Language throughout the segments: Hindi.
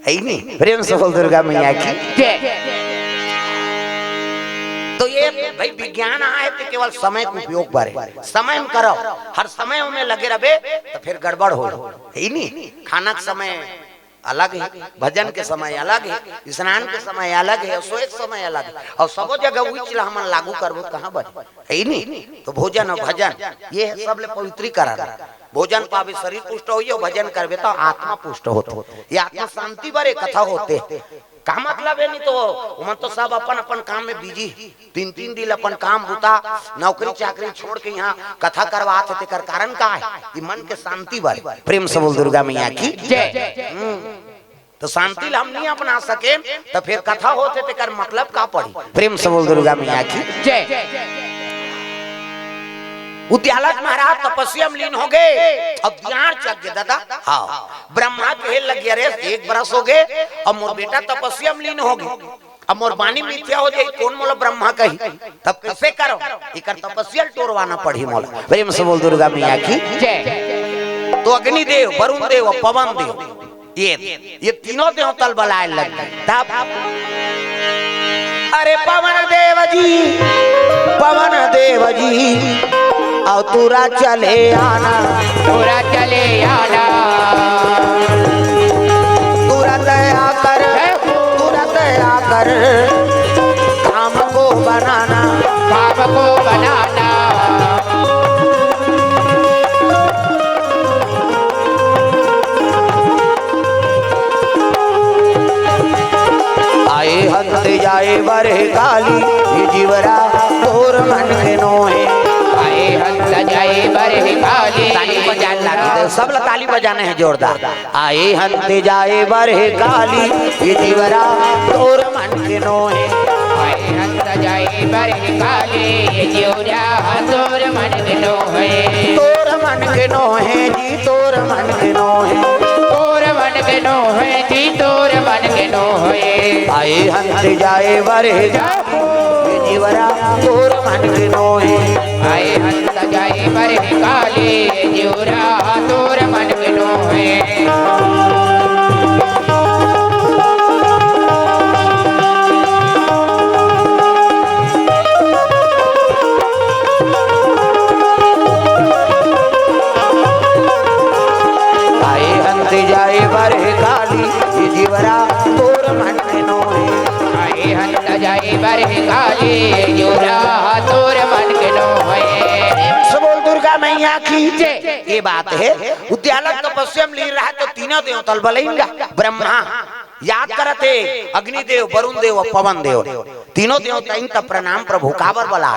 है ही नहीं। प्रेम से बोल दुर्गा मैया की। तो ये भाई विज्ञान आए तो केवल समय का उपयोग करे, समय में करो, हर समय में लगे रहे तो फिर गड़बड़ हो, है ही नहीं। खाना का समय अलग है, भजन के समय अलग है, स्नान के समय अलग है, सोए के समय अलग है, और सब जगह वही चीज हम लागू करबो कहाँ बने, है ही नहीं। तो भोजन और भजन ये सब ले पवित्रीकरण, भोजन पावे शरीर पुष्ट हो, भजन करबे तो आत्मा पुष्ट होते, ये आत्मा शांति बड़े कथा होते। का मतलब है नहीं तो उमन तो सब अपन अपन काम में बिजी, तीन तीन दिन अपन काम बुता नौकरी चाकरी छोड़ के यहाँ कथा करवाते थे। कर कारण का है कि मन के शांति बढ़े। प्रेम से बोल दुर्गा मैया की जय। तो शांति हम नहीं अपना सके तो फिर कथा होते थे कर मतलब का पड़ी। प्रेम से बोल दुर्गा मैया की जय। उद्यालक महाराज तपस्या में लीन हो गए, अब ध्यान चक गए दादा। हाँ, ब्रह्मा कहे लग गया रे 1 बरस हो गए, अब मोर बेटा तपस्या में लीन हो गए, अब मोर वाणी मिथ्या हो जाए, कौन मोला ब्रह्मा कही, तब कैसे करो, इकर तपस्या तोड़वाना पड़ी मोला। प्रेम से बोल दुर्गा मैया की जय। तो अग्निदेव, वरुण देव, पवन देव, ये तीनों देव तल बलाए लग गए। तब अरे पवन देव जी, पवन देव जी, और तुरा चले आना, तुरा चले आना, तुरंत आकर, तुरंत आकर काम को बनाना, काम को बनाना। आए हंस जाए बरे काली, ये जीवरा तोर मन के नोहे, हंस जाए बरे काली। ताली बजाने लगी, सब लोग ताली बजाने हैं जोरदार। आए हंस जाए बरे काली, ये जीवरा तोर मन के नोहे, आए हंस जाए बरे काली, ये जीवरा तोर मन के नोहे, तोर मन के नोहे जी, तोर मन के नोहे, तोर मन के नोहे जी, तोर मन के नोहे। आए हंस जाए बरे काली, जीवरा तोर मन के नोहे, आए हंस जाए बरे काली, जीवरा तोर मन के नोहे। आए हंस जाए बरे काली, जीवरा तोर मन के नोहे, आए हंस जाए बरे काली, जीवरा तोर मन के नोहे। बोल दुर्गा मैया की जय। ये बात है, उद्यालक तपस्या में लीन रहा तो तीनों देव तल बलेंगा। ब्रह्मा याद करते, अग्निदेव, वरुण देव, पवन देव, तीनों देव तब प्रणाम प्रभु काबर बला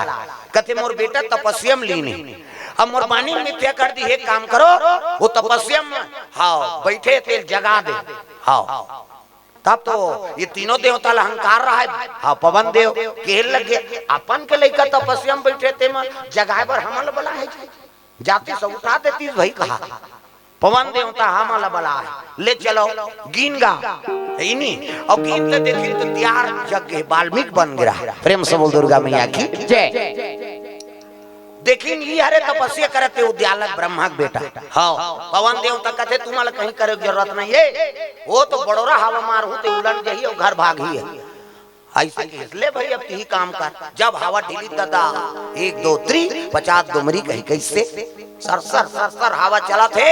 कहते मोर बेटा तपस्या में लीन है, अब मोर वाणी मिथ्या कर दी, एक काम करो वो तपस्या में हाँ बैठे थे जगा दे। हाँ तब तो ये तीनों देवता अहंकार रहा है। हाँ पवन देव केल लग गया, अपन के लेकर तपस्या में बैठे थे, जगाए पर हमल बला है, जाति से उठा देती भाई कहा पवन देवता हमल बला है, ले चलो गीन गा नहीं, और गीन के देखी तो त्यार जग गए, वाल्मीकि बन गिरा। प्रेम से बोल दुर्गा मैया की जय। देखिन ये अरे तपस्या करते उद्यालक ब्रह्मा का बेटा। हाँ पवन देवता कहते तुम्हारा कहीं करे जरूरत नहीं है, वो तो बड़ोरा हवा मार हो तो उलट जाइए और घर भाग ही है। ऐसे इसलिए भाई अब यही काम कर, जब हवा ढीली दादा 1 2 3 50 डुमरी कही कैसे सरसर सरसर हवा चला थे,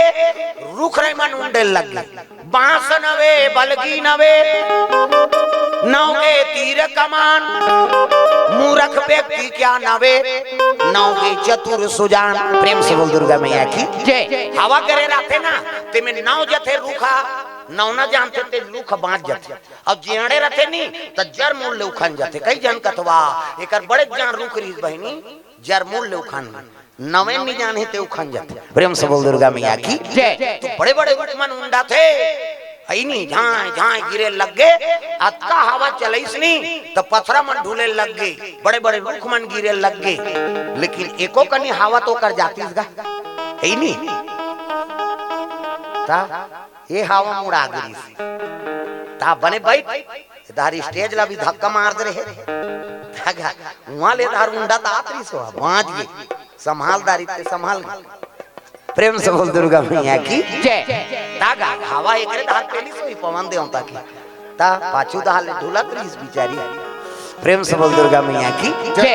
रुख रहे मन उंडे लग गए, बांस नवे बलगी नवे, नौगे तीर कमान, मूर्ख व्यक्ति क्या नवे, नौगे चतुर सुजान। प्रेम से बोल दुर्गा मैया की जय। हवा करे रहते ना ते में नौ जथे रूखा नौ न जानते ते लूख बांध जाते, अब जेड़े रहते नहीं तो जर मूल ले उखन जाते। कई जन कथवा एकर बड़े जान रुक रही बहनी, जर मूल ले उखन नवे नहीं जाने ते उखन जाते। प्रेम से बोल दुर्गा मैया की जय। तो बड़े बड़े मन उंडा थे, नहीं झाए झाए गिरे लग गए, अत्ता हवा चलईस नहीं तो पथरा मन ढूले लग गए, बड़े बड़े रुख मन गिरे लग गए, लेकिन एको कनी हवा तो कर जाती है नहीं ता ये हवा मुड़ा गई ता बने बैठ दारी स्टेज ला भी धक्का मार दे रहे वहां ले दार मुंडा ता आतरी सो बांध गई, संभालदारी ते संभाल प्रेम से बोल दुर्गा मैया की जय। तागा हवा एकरे दाल पेली सोई पवन देवता की ता पाछू दाल ढोलक रही इस बिचारी। प्रेम से बोल दुर्गा मैया की जय।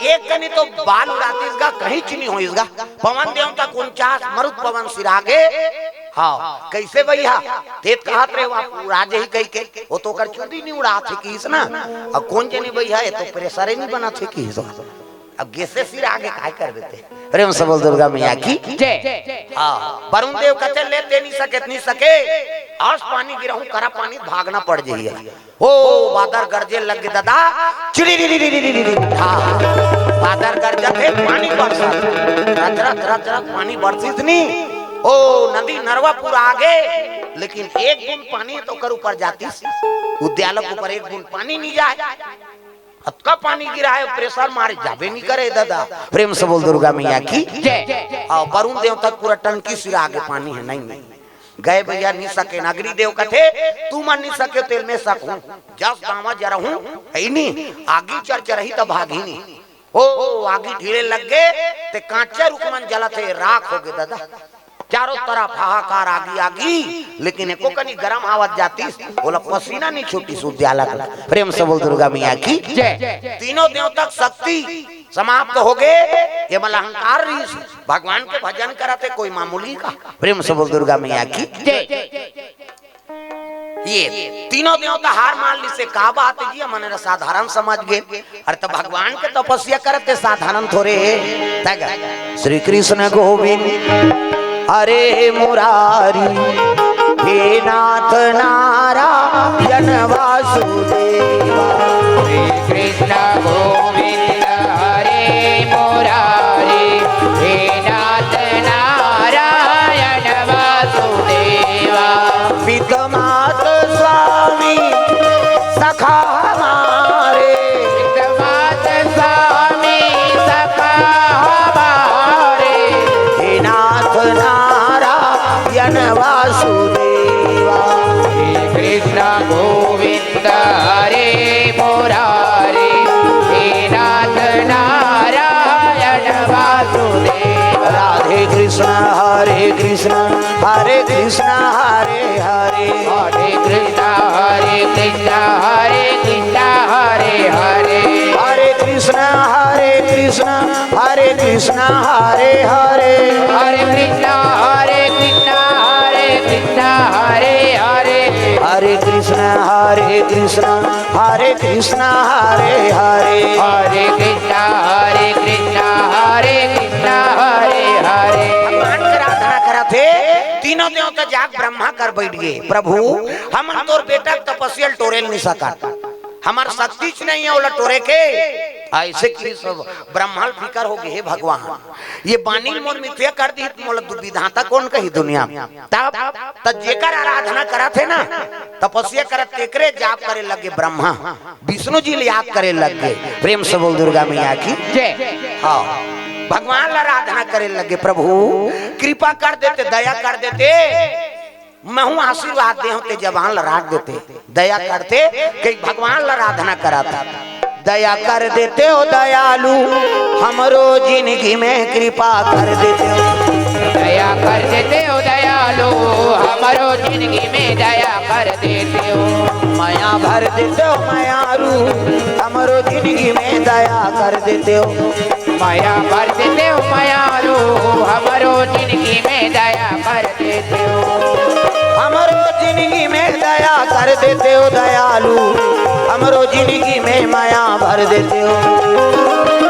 एक कनी तो बाल उड़ाती इसका कहीं चुनी हो इसका पवन देवता 49 मरुत पवन सिरागे। हाँ कैसे भैया तेत कहा रे राजे ही कही के वो तो कर चुदी नहीं उड़ा थे कि ना अब कौन जनी भैया ये तो प्रेशर ही नहीं बना थे कि अब गेसे सिर आगे काय कर देते। प्रेम से बोल दुर्गा मैया की जय। हाँ वरुण देव कहते लेते नहीं सके आज पानी गिराऊं करा पानी भागना पड़ जाइए। ओ बादर गरजे लग गए दादा चिड़ी हाँ बादर गरजते पानी बरसा रच पानी बरसी इतनी ओ नदी नरवापुर आगे लेकिन एक बूंद पानी तो कर ऊपर जाती उद्यालय के ऊपर एक बूंद पानी नहीं जाए का पानी गिरा है प्रेशर मारे जाबे नहीं करे दादा। प्रेम से बोल दुर्गा मैया की जय। वरुण देव तक पूरा टंकी सिर आगे पानी है नहीं गए भैया नहीं सके नगरी देव कथे तू मन नहीं सके तेल में सकूं जस गावा जरा हूं है नहीं आगी चर्चा रही तब भागी नहीं ओ आगी ढीले लग गए ते कांचा रुकमन जला थे राख हो गए दादा चारों तरफ हाहाकार आगी लेकिन एको कनी गरम आवाज जाती बोला पसीना नहीं छूटी सुद्याला का। प्रेम से बोल दुर्गा मैया की जय। तीनों देव तक शक्ति समाप्त हो गए ये मतलब अहंकार भगवान के भजन कराते कोई मामूली का। प्रेम से बोल दुर्गा मैया की जय। ये तीनों देवता हार मान ली से का बात जी मन साधारण समझ गए अरे तो भगवान के तपस्या करते साधारण थोड़े है। श्री कृष्ण गोविंद हरे मुरारी हे नाथ नारायण वासुदेवा। श्री कृष्ण गोविंद हरे मुरारी हे नाथ नारायण वासुदेवा। पितमात स्वामी सखा हमारे पितमात स्वामी सखा हमारे हे नाथ नारायण वासुदेवा। श्री कृष्ण गोविंद हरे मुरारी हे नाथ नारायण वासुदेवा। राधे कृष्ण हरे कृष्ण हरे कृष्ण हरे हरे हरे कृष्ण हरे कृष्ण हरे कृष्ण हरे हरे हरे कृष्ण हरे कृष्ण हरे कृष्ण हरे हरे हरे कृष्ण हरे कृष्ण हरे कृष्ण हरे हरे हरे कृष्ण हरे कृष्ण हरे कृष्ण हरे हरे हरे कृष्ण हरे कृष्ण हरे कृष्ण हरे हरे। भगवान की आराधना करा थे तीनों देवता जाग ब्रह्मा कर बैठ गए प्रभु हम तोर बेटा तपस्या टोरेल नहीं सका हमार शक्ति नहीं है ओला टोरे के ऐसे की सब ब्रह्मांड फिकर हो गए भगवान ये बानी मोर मिथ्या कर दी मोला विधाता कौन कही दुनिया तब जेकर आराधना करा थे ना तपस्या करत तेकरे जाप करे लगे ब्रह्मा विष्णु जी याद करे लगे। प्रेम से बोल दुर्गा मैया की जय। हाँ भगवान ला आराधना करे लगे प्रभु कृपा कर देते दया कर देते मैं हूँ आशीर्वाद दे होते जवान ला राख देते दया करते कि भगवान ला आराधना कराता दया कर देते हो दयालु हमरो जिंदगी में कृपा कर देते हो दया कर देते हो दयालु हमारो जिंदगी में दया कर देते हो। माया भर देते हो मायारू हमरो जिंदगी में दया कर देते हो माया भर देते हो मायालु हमारो जिंदगी में दया कर देते हो। हमरो जिंदगी में दया कर देते हो दयालु हमरो जिंदगी में माया भर देते हो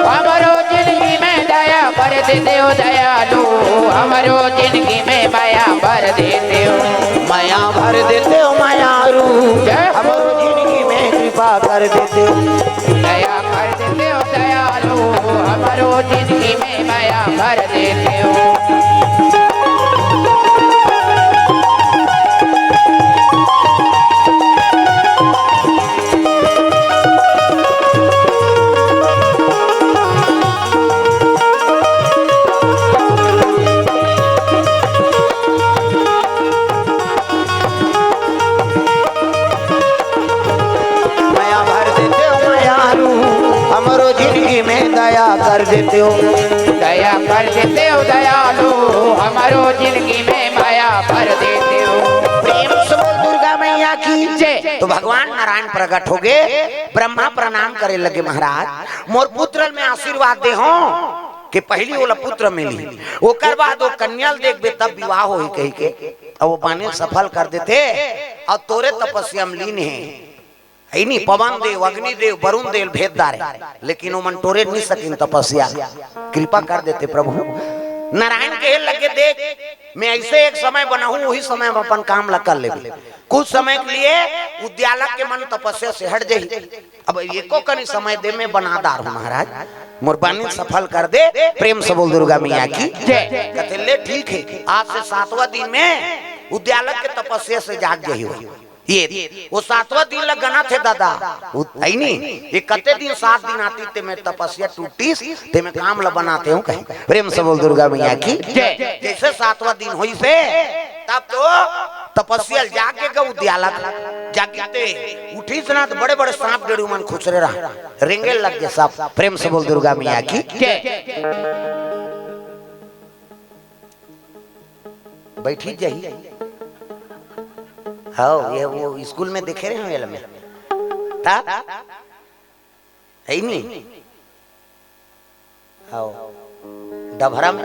हमारो जिंदगी में दया कर देते हो दयालु हमारो जिंदगी में माया भर देते हो। माया भर देते हो मायारू हमरो जिंदगी में कृपा कर देते हो दया कर देते हो दयालु हमारो जिंदगी में माया भर देते हो। हमरो जिंदगी में दया कर देते हो दया कर देते हो दयालु, हमारो जिंदगी में माया भर देते हो। प्रेम से बोल दुर्गा मैया की जय। तो भगवान नारायण प्रकट हो गए, ब्रह्मा प्रणाम करे लगे, महाराज मोर पुत्र में आशीर्वाद दे हो कि पहली वाला पुत्र मिली, ओकर बाद वो कन्या देखबे तब विवाह होई कही के, और वो बाने सफल कर देते और तोरे तपस्या में लीन है नहीं, पवन देव, अग्नि देव, वरुण देव भेददार है, लेकिन वो मन तोरे नहीं सकिन तपस्या, कृपा कर देते प्रभु। नारायण के लगे देख मैं ऐसे एक समय बनाऊं, वही समय में अपन काम ला कर ले, कुछ समय के लिए उद्यालक के मन तपस्या से हट जाई, अब एको कनी समय दे में बनादार हूं महाराज, मुरबानी सफल कर दे। प्रेम से बोल दुर्गा मैया की कहते ले ठीक है, आज से 7वां दिन में उद्यालक के तपस्या से जाग गई हो, ये वो 7वां दिन लग गना थे दादा, है नहीं ये कते दिन 7 दिन आती ते मैं तपस्या टूटी ते मैं काम ला बनाते हूँ कहीं। प्रेम से बोल दुर्गा मैया की जैसे 7वां दिन हुई से तब तो तपस्या जाके गए उद्यालक, जागते उठी से ना तो बड़े बड़े सांप डेढ़ मन खुसरे रहा, रेंगे लग गए सांप। प्रेम से बोल दुर्गा मैया की बैठी जाइए। हाँ ये वो स्कूल में देखे रहे हैं में था है नहीं, हाँ डभरा में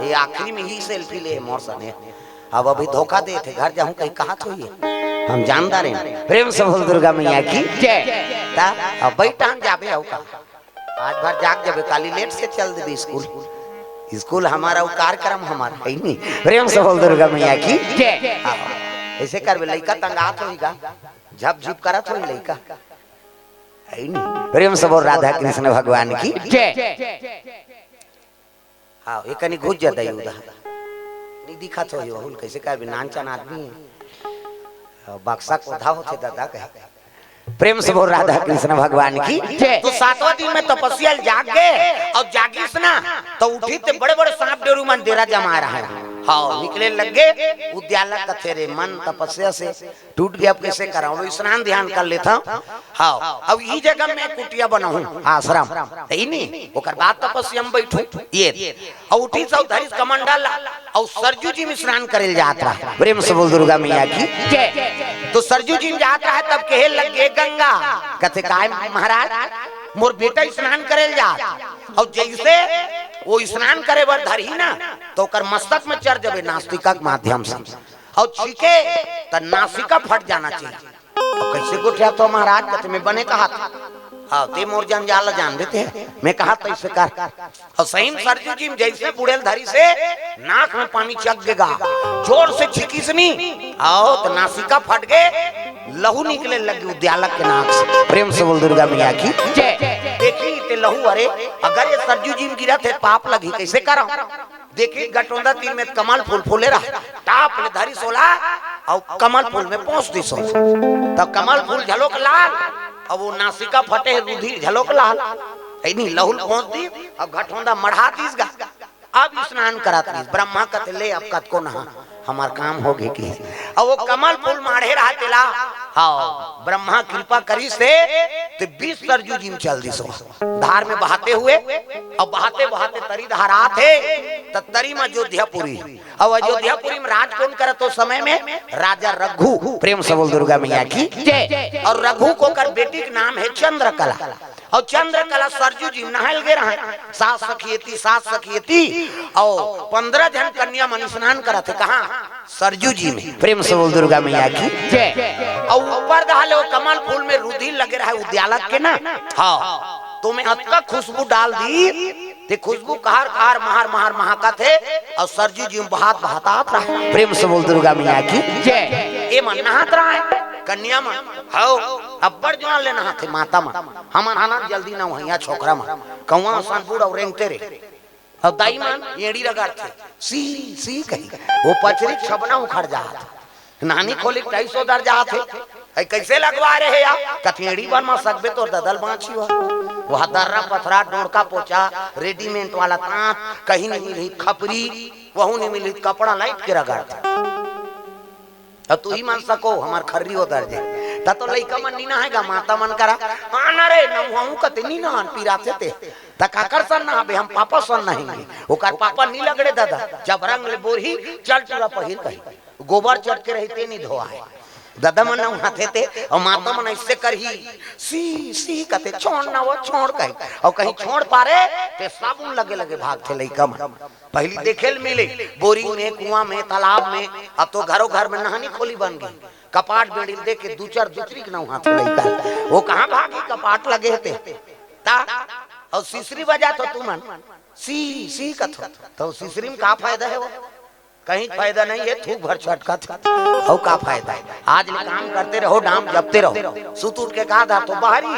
ये आखिरी में ही सेल्फी ले मोर सने, अब अभी धोखा दे थे, घर जाऊं कहीं कहा तो ये हम जानदार हैं। प्रेम से बोल दुर्गा मैया की ता अब बैठा जाबे आओ का आज भर जाग जाबे, काली लेट से चल दे स्कूल, स्कूल हमारा वो कार्यक्रम हमारा है नहीं। प्रेम से बोल दुर्गा मैया की ऐसे कर लड़का तंगात होगा, झप झुप करत हो लड़का है नहीं। प्रेम से बोल राधा कृष्ण भगवान की हाँ ये कनी घुस जाता है उधर नहीं दिखा तो ये बहुल कैसे कर नान चान आदमी है, बक्सा कोधा होते दादा कहे। प्रेम से बोल राधा कृष्ण भगवान की तो 7वां दिन में तपस्या जाग गए और जागिस ना तो उठी ते बड़े बड़े सांप डेरू मन डेरा जमा रहा है, हाँ निकले लग गए उद्यालक कथे रे मन तपस्या से टूट गया, अब कैसे कराऊं, स्नान ध्यान कर लेता हूं, हाँ अब ई जगह में कुटिया बनाऊं आश्रम है नहीं, ओकर बाद तपस्या में बैठू ये और उठी सब धरी कमंडल और सरजू जी में स्नान करे जात रहा। प्रेम से बोल दुर्गा मैया की तो सरजू जी में जात रहा है, तब कहे लग गए गंगा कथे काय महाराज मोर बेटा स्नान करे जा, और जैसे वो स्नान करे बर धरी ना तो कर मस्तक में चढ़ जाबे नास्तिका के माध्यम से, और छीके तो नासिका फट जाना चाहिए। और कैसे गुठिया तो महाराज कहते मैं बने कहा था, हाँ ते मोर जंजाल जान देते हैं, मैं कहा तो इसे कर, और सही सरजू जी जैसे बुढ़ेल धरी से नाक में पानी चक गएगा, जोर से छिकीसनी आओ तो नासिका फट गए, लहू निकले लगी उद्यालक के नाक से। प्रेम से बोल दुर्गा मैया की देखी ते लहू, अरे अगर ये सरजू जी में गिरा थे पाप लगी कैसे करा, देखी गटोंदा तीन में कमल फूल फूले रहा, टाप ले धरी सोला और कमल फूल में पहुंच दी सो, तब कमल फूल झलोक लाल अब वो नासिका फटे रुधिर झलोक लाल नहीं, लहू पहुंच दी अब घटोंदा मढ़ा दीस गा, अब स्नान कराती ब्रह्मा कहते ले अब कत को नहा हमार काम हो गए की, और वो कमल फूल माढ़े रहा तेला, हाँ ब्रह्मा कृपा करी से तो 20 सरजू जी में चल दी सो धार में बहाते हुए, और बहाते बहाते तरी धारा थे तो तरी में अयोध्यापुरी, और अयोध्यापुरी में राज कौन करे तो समय में राजा रघु। प्रेम से बोल दुर्गा मैया की और रघु को कर बेटी का नाम है चंद्रकला, और चंद्रकला सरजू जी नहल गए रहा, सात सखियती और 15 जन कन्या मन स्नान करा थे, कहा सरजू जी में। प्रेम से बोल दुर्गा मैया की और ऊपर डाले वो कमल फूल में रुधिर लगे रहा उद्यालक के ना, हाँ तो मैं अतका खुशबू डाल दी ते खुशबू कहार कहार महार महार महाका थे, और सरजू जी में बहात बहातात रहा। प्रेम से बोल दुर्गा मैया की ये मन नहात रहा है कन्या में, हाओ अब्बर जवान ले नहाते माता में, हमार हाना जल्दी ना हुआ छोकरा में कौवा सन बूढ़ और रेंगते रे, और दाई मान एड़ी रगाड़ते सी सी कही वो पचरी छबना उखड़ जात, नानी खोली 250 दर जात है, कैसे लगवा रहे या कथेड़ी बन सकबे तो ददल बांची हो, वह दर्रा पथरा डोरका पोचा रेडीमेड वाला तांत कहीं नहीं मिली, खपरी वहू नहीं मिली, कपड़ा लाइट के रगड़ते, तू ही मान सको हमार खर्री उधर जे ता तो लइका मन नीना है गा माता मन करा आना रे नहुआऊ कते नीना पीराते ते ता काकर सन ना बे हम पापा सन नहीं ओकर पापा नी लगड़े दादा जब रंग ले बोरही चल चुरा पहिर कही गोबर चट के रहते नहीं धोआ है दादा मन नहाते थे और माता मन ऐसे करही सी सी कते छोड़ ना वो छोड़ कही और कहीं छोड़ पारे ते साबुन लगे लगे भाग थे लइका मन पहली देखेल मिले बोरिंग में कुआं में तालाब में अब तो घरों घर में नहानी खोली बन गई कपाट बेड़ी देख के दूचर दूसरी के नहाते लइका वो कहां भागी कपाट लगे थे ता और सीसरी बजा तो तू मन सी सी कथो तो सीसरी में का फायदा है वो कहीं फायदा नहीं है थूक भर छटका हो का फायदा है आज ले काम करते रहो नाम जपते रहो सुत उठ के कहा था तो बाहरी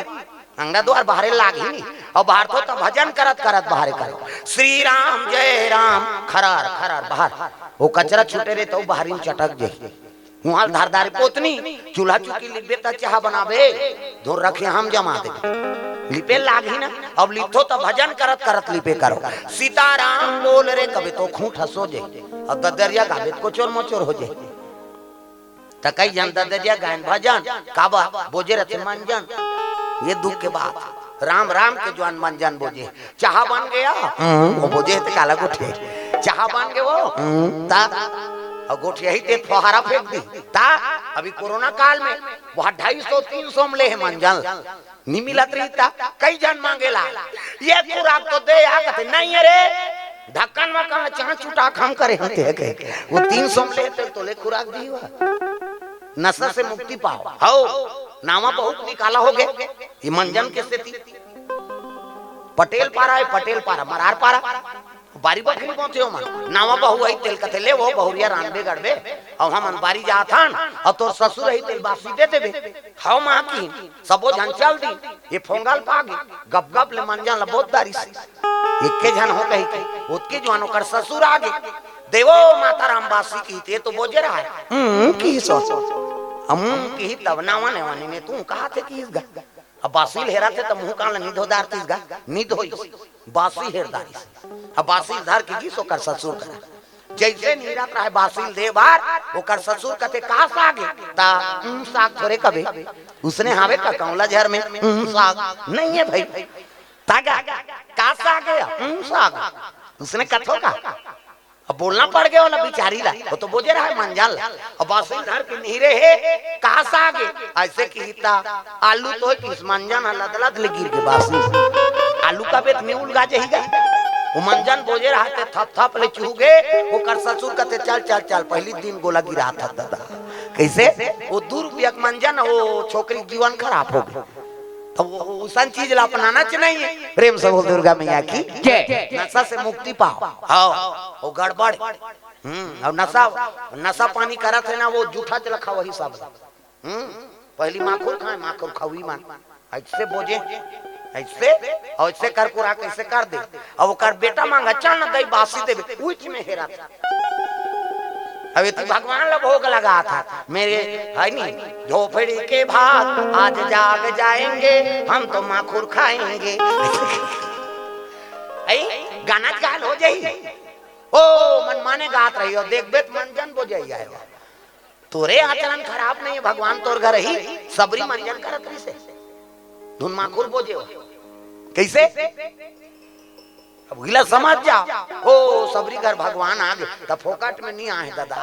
अंगा द्वार बाहरे लागी और बाहर तो भजन करत करत बाहरे करो श्री राम जय राम खरार खरार बाहर वो कचरा छूटे रे तो बाहरी चटक जे वहां धारदार पोतनी चूल्हा चुकी लिपे त चाह बनावे दूर रखे हम जमा दे लिपे लागी ना अब लिपो तो भजन करत करत लिपे करो सीताराम बोल रे कभी तो खूंट हंसो जे और ददरिया गावे को चोर मोचोर हो जाए त कई जन ददरिया गायन भजन काबा बोझे रथे मंजन ये दुख के बात राम राम के जवान मंजन बोझे चाह बन गया वो बोझे तो काला गोठे चाह बन गए वो ता और गोठ यही ते फुहारा फेंक दी ता अभी कोरोना काल में वहां 250-300 में ले है मंजन नहीं मिला ता कई जन मांगेला ये खुराक तो दे आ कहते नहीं अरे ढक्कन वक्कन चाह चुटा हम करे होते है के वो 300 में लेते तो ले खुराक दी हुआ नशा से मुक्ति पाओ हो नामा बहुत निकाला हो गए ये मंजन के स्थिति पटेल पारा है पटेल पारा मरार पारा बारी बखरी पहुंचे हो मन नावा बहु आई तेल कथे ले वो बहुरिया रानबे गड़बे और हम बारी जा थान और तो ससुर ही तेल बासी दे देबे हां मां की सबो जन चल दी ये फोंगल पागी गप गप ले मंजन ल बहुत दारी से इक्के जन हो कही ओतके जवानो कर ससुर आगे देवो माता राम बासी की ते तो बोझे रहा है की सोच हम की तब नावा ने वानी ने तू कहा थे कि इसगा अब बासी हेरा थे तो मुंह कान निधो दार तीसगा निध होई बासी हेरदारी अब बासी धार की सो कर ससुर कर जैसे नीरत रहे बासी दे बार वो कर ससुर कते का सागे ता साग थोड़े कबे उसने हावे का कौला झर में साग नहीं है भाई तागा का सागे साग उसने कथो का अब बोलना पड़ गया ना बिचारी ला वो तो बोझे रहा है मंजाल और बासी धर के नीरे है कहा सागे ऐसे कीता आलू तो किस मंजन लदलद ले गिर के बासी आलू का बेत में उलगा जहीगा वो मंजन बोझे रहा थे थप थप ले चूगे वो कर ससुर कहते चल चल चल पहली दिन गोला गिरा था दादा कैसे वो दुर्व्यक मंजन वो छोकरी जीवन खराब हो गई तो वो सन चीज ला अपनाना चाहिए प्रेम से बोल दुर्गा मैया की जय नशा से मुक्ति पाओ हां वो गड़बड़ और नशा पानी करत है ना वो जूठा चलखा वही सब पहली माखुर खाए माखुर खावी मान ऐसे बोझे ऐसे और ऐसे कर कुरा कैसे कर दे और वो कर बेटा मांगा चल ना दई बासी दे उच में हेरा अभी तो भगवान ला भोग लगा था मेरे है नहीं झोपड़ी के भाग आज जाग जाएंगे हम तो माखुर खाएंगे गाना गाल हो जाई ओ मन माने गात रही हो देख बेत मंजन बो जाई आए तोरे आचरण खराब नहीं है भगवान तोर घर ही सबरी मंजन करत रही से धुन माखुर बोझे हो कैसे अब गिला समझ जा ओ सबरी घर भगवान आगे त फोकट में नहीं आए दादा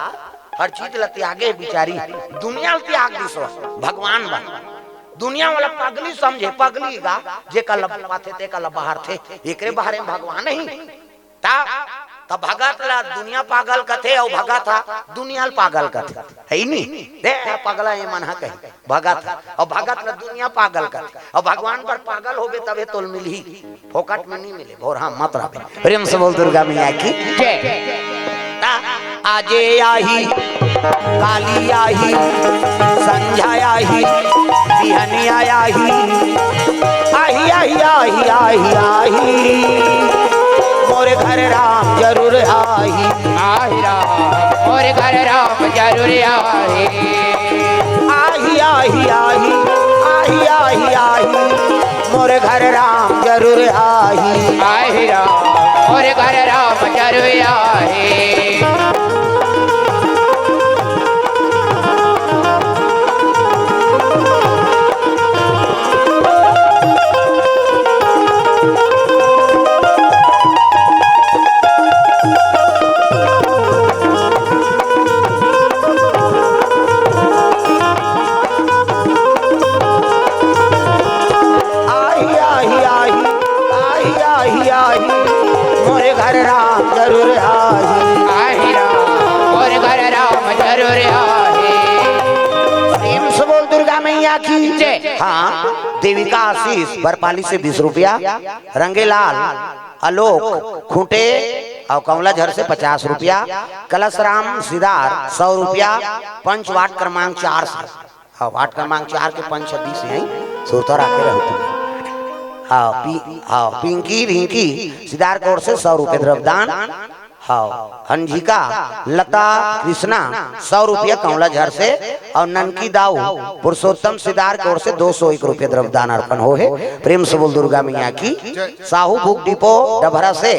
हर चीज ल त्यागे बिचारी दुनिया ल त्याग दिसो भगवान बन दुनिया वाला पगली समझे पगली गा जे का लबा थे ते का बाहर थे एकरे बाहर में भगवान नहीं ता तब भगत ला दुनिया पागल कथे और भगत था दुनिया पागल कथे है नहीं दे पगला ये मन कहे भगत और भगत ला दुनिया पागल कथे और भगवान पर पागल होबे तबे तोल मिली फोकट में नहीं मिले और हम मत रहे प्रेम से बोल दुर्गा मैया की जय आजे आही काली आही संध्या आही बिहनी आही आही आही आही आही आही मोरे घर राम जरूर आही आही राम मोरे घर राम जरूर आही आही आही आही आही आही आही मोरे घर राम जरूर आही आही राम मोरे घर राम जरूर आही घर राम जरूर आही राम मोर घर राम जरूर आहे। प्रेम से बोल दुर्गा मैया की जय। हाँ, देवी का आशीष बरपाली से 20 रुपया, रंगेलाल आलोक खूंटे और कमलाझर से 50 रुपया, कलशराम सिदार 100 रुपया, पंच वार्ड क्रमांक 4 से, हाँ वार्ड क्रमांक 4 के पंच 26 यही सोता रखे रहो। हाँ पिंकी रिंकी सिदार कौर से 100 रुपये द्रव्यदान। हाँ हंजिका लता कृष्णा 100 रुपया कमलाझर से, और ननकी दाऊ पुरुषोत्तम सिदार की ओर से 201 रुपये द्रव्यदान अर्पण हो है। प्रेम से बोल दुर्गा मैया की। साहू बुक डिपो डभरा से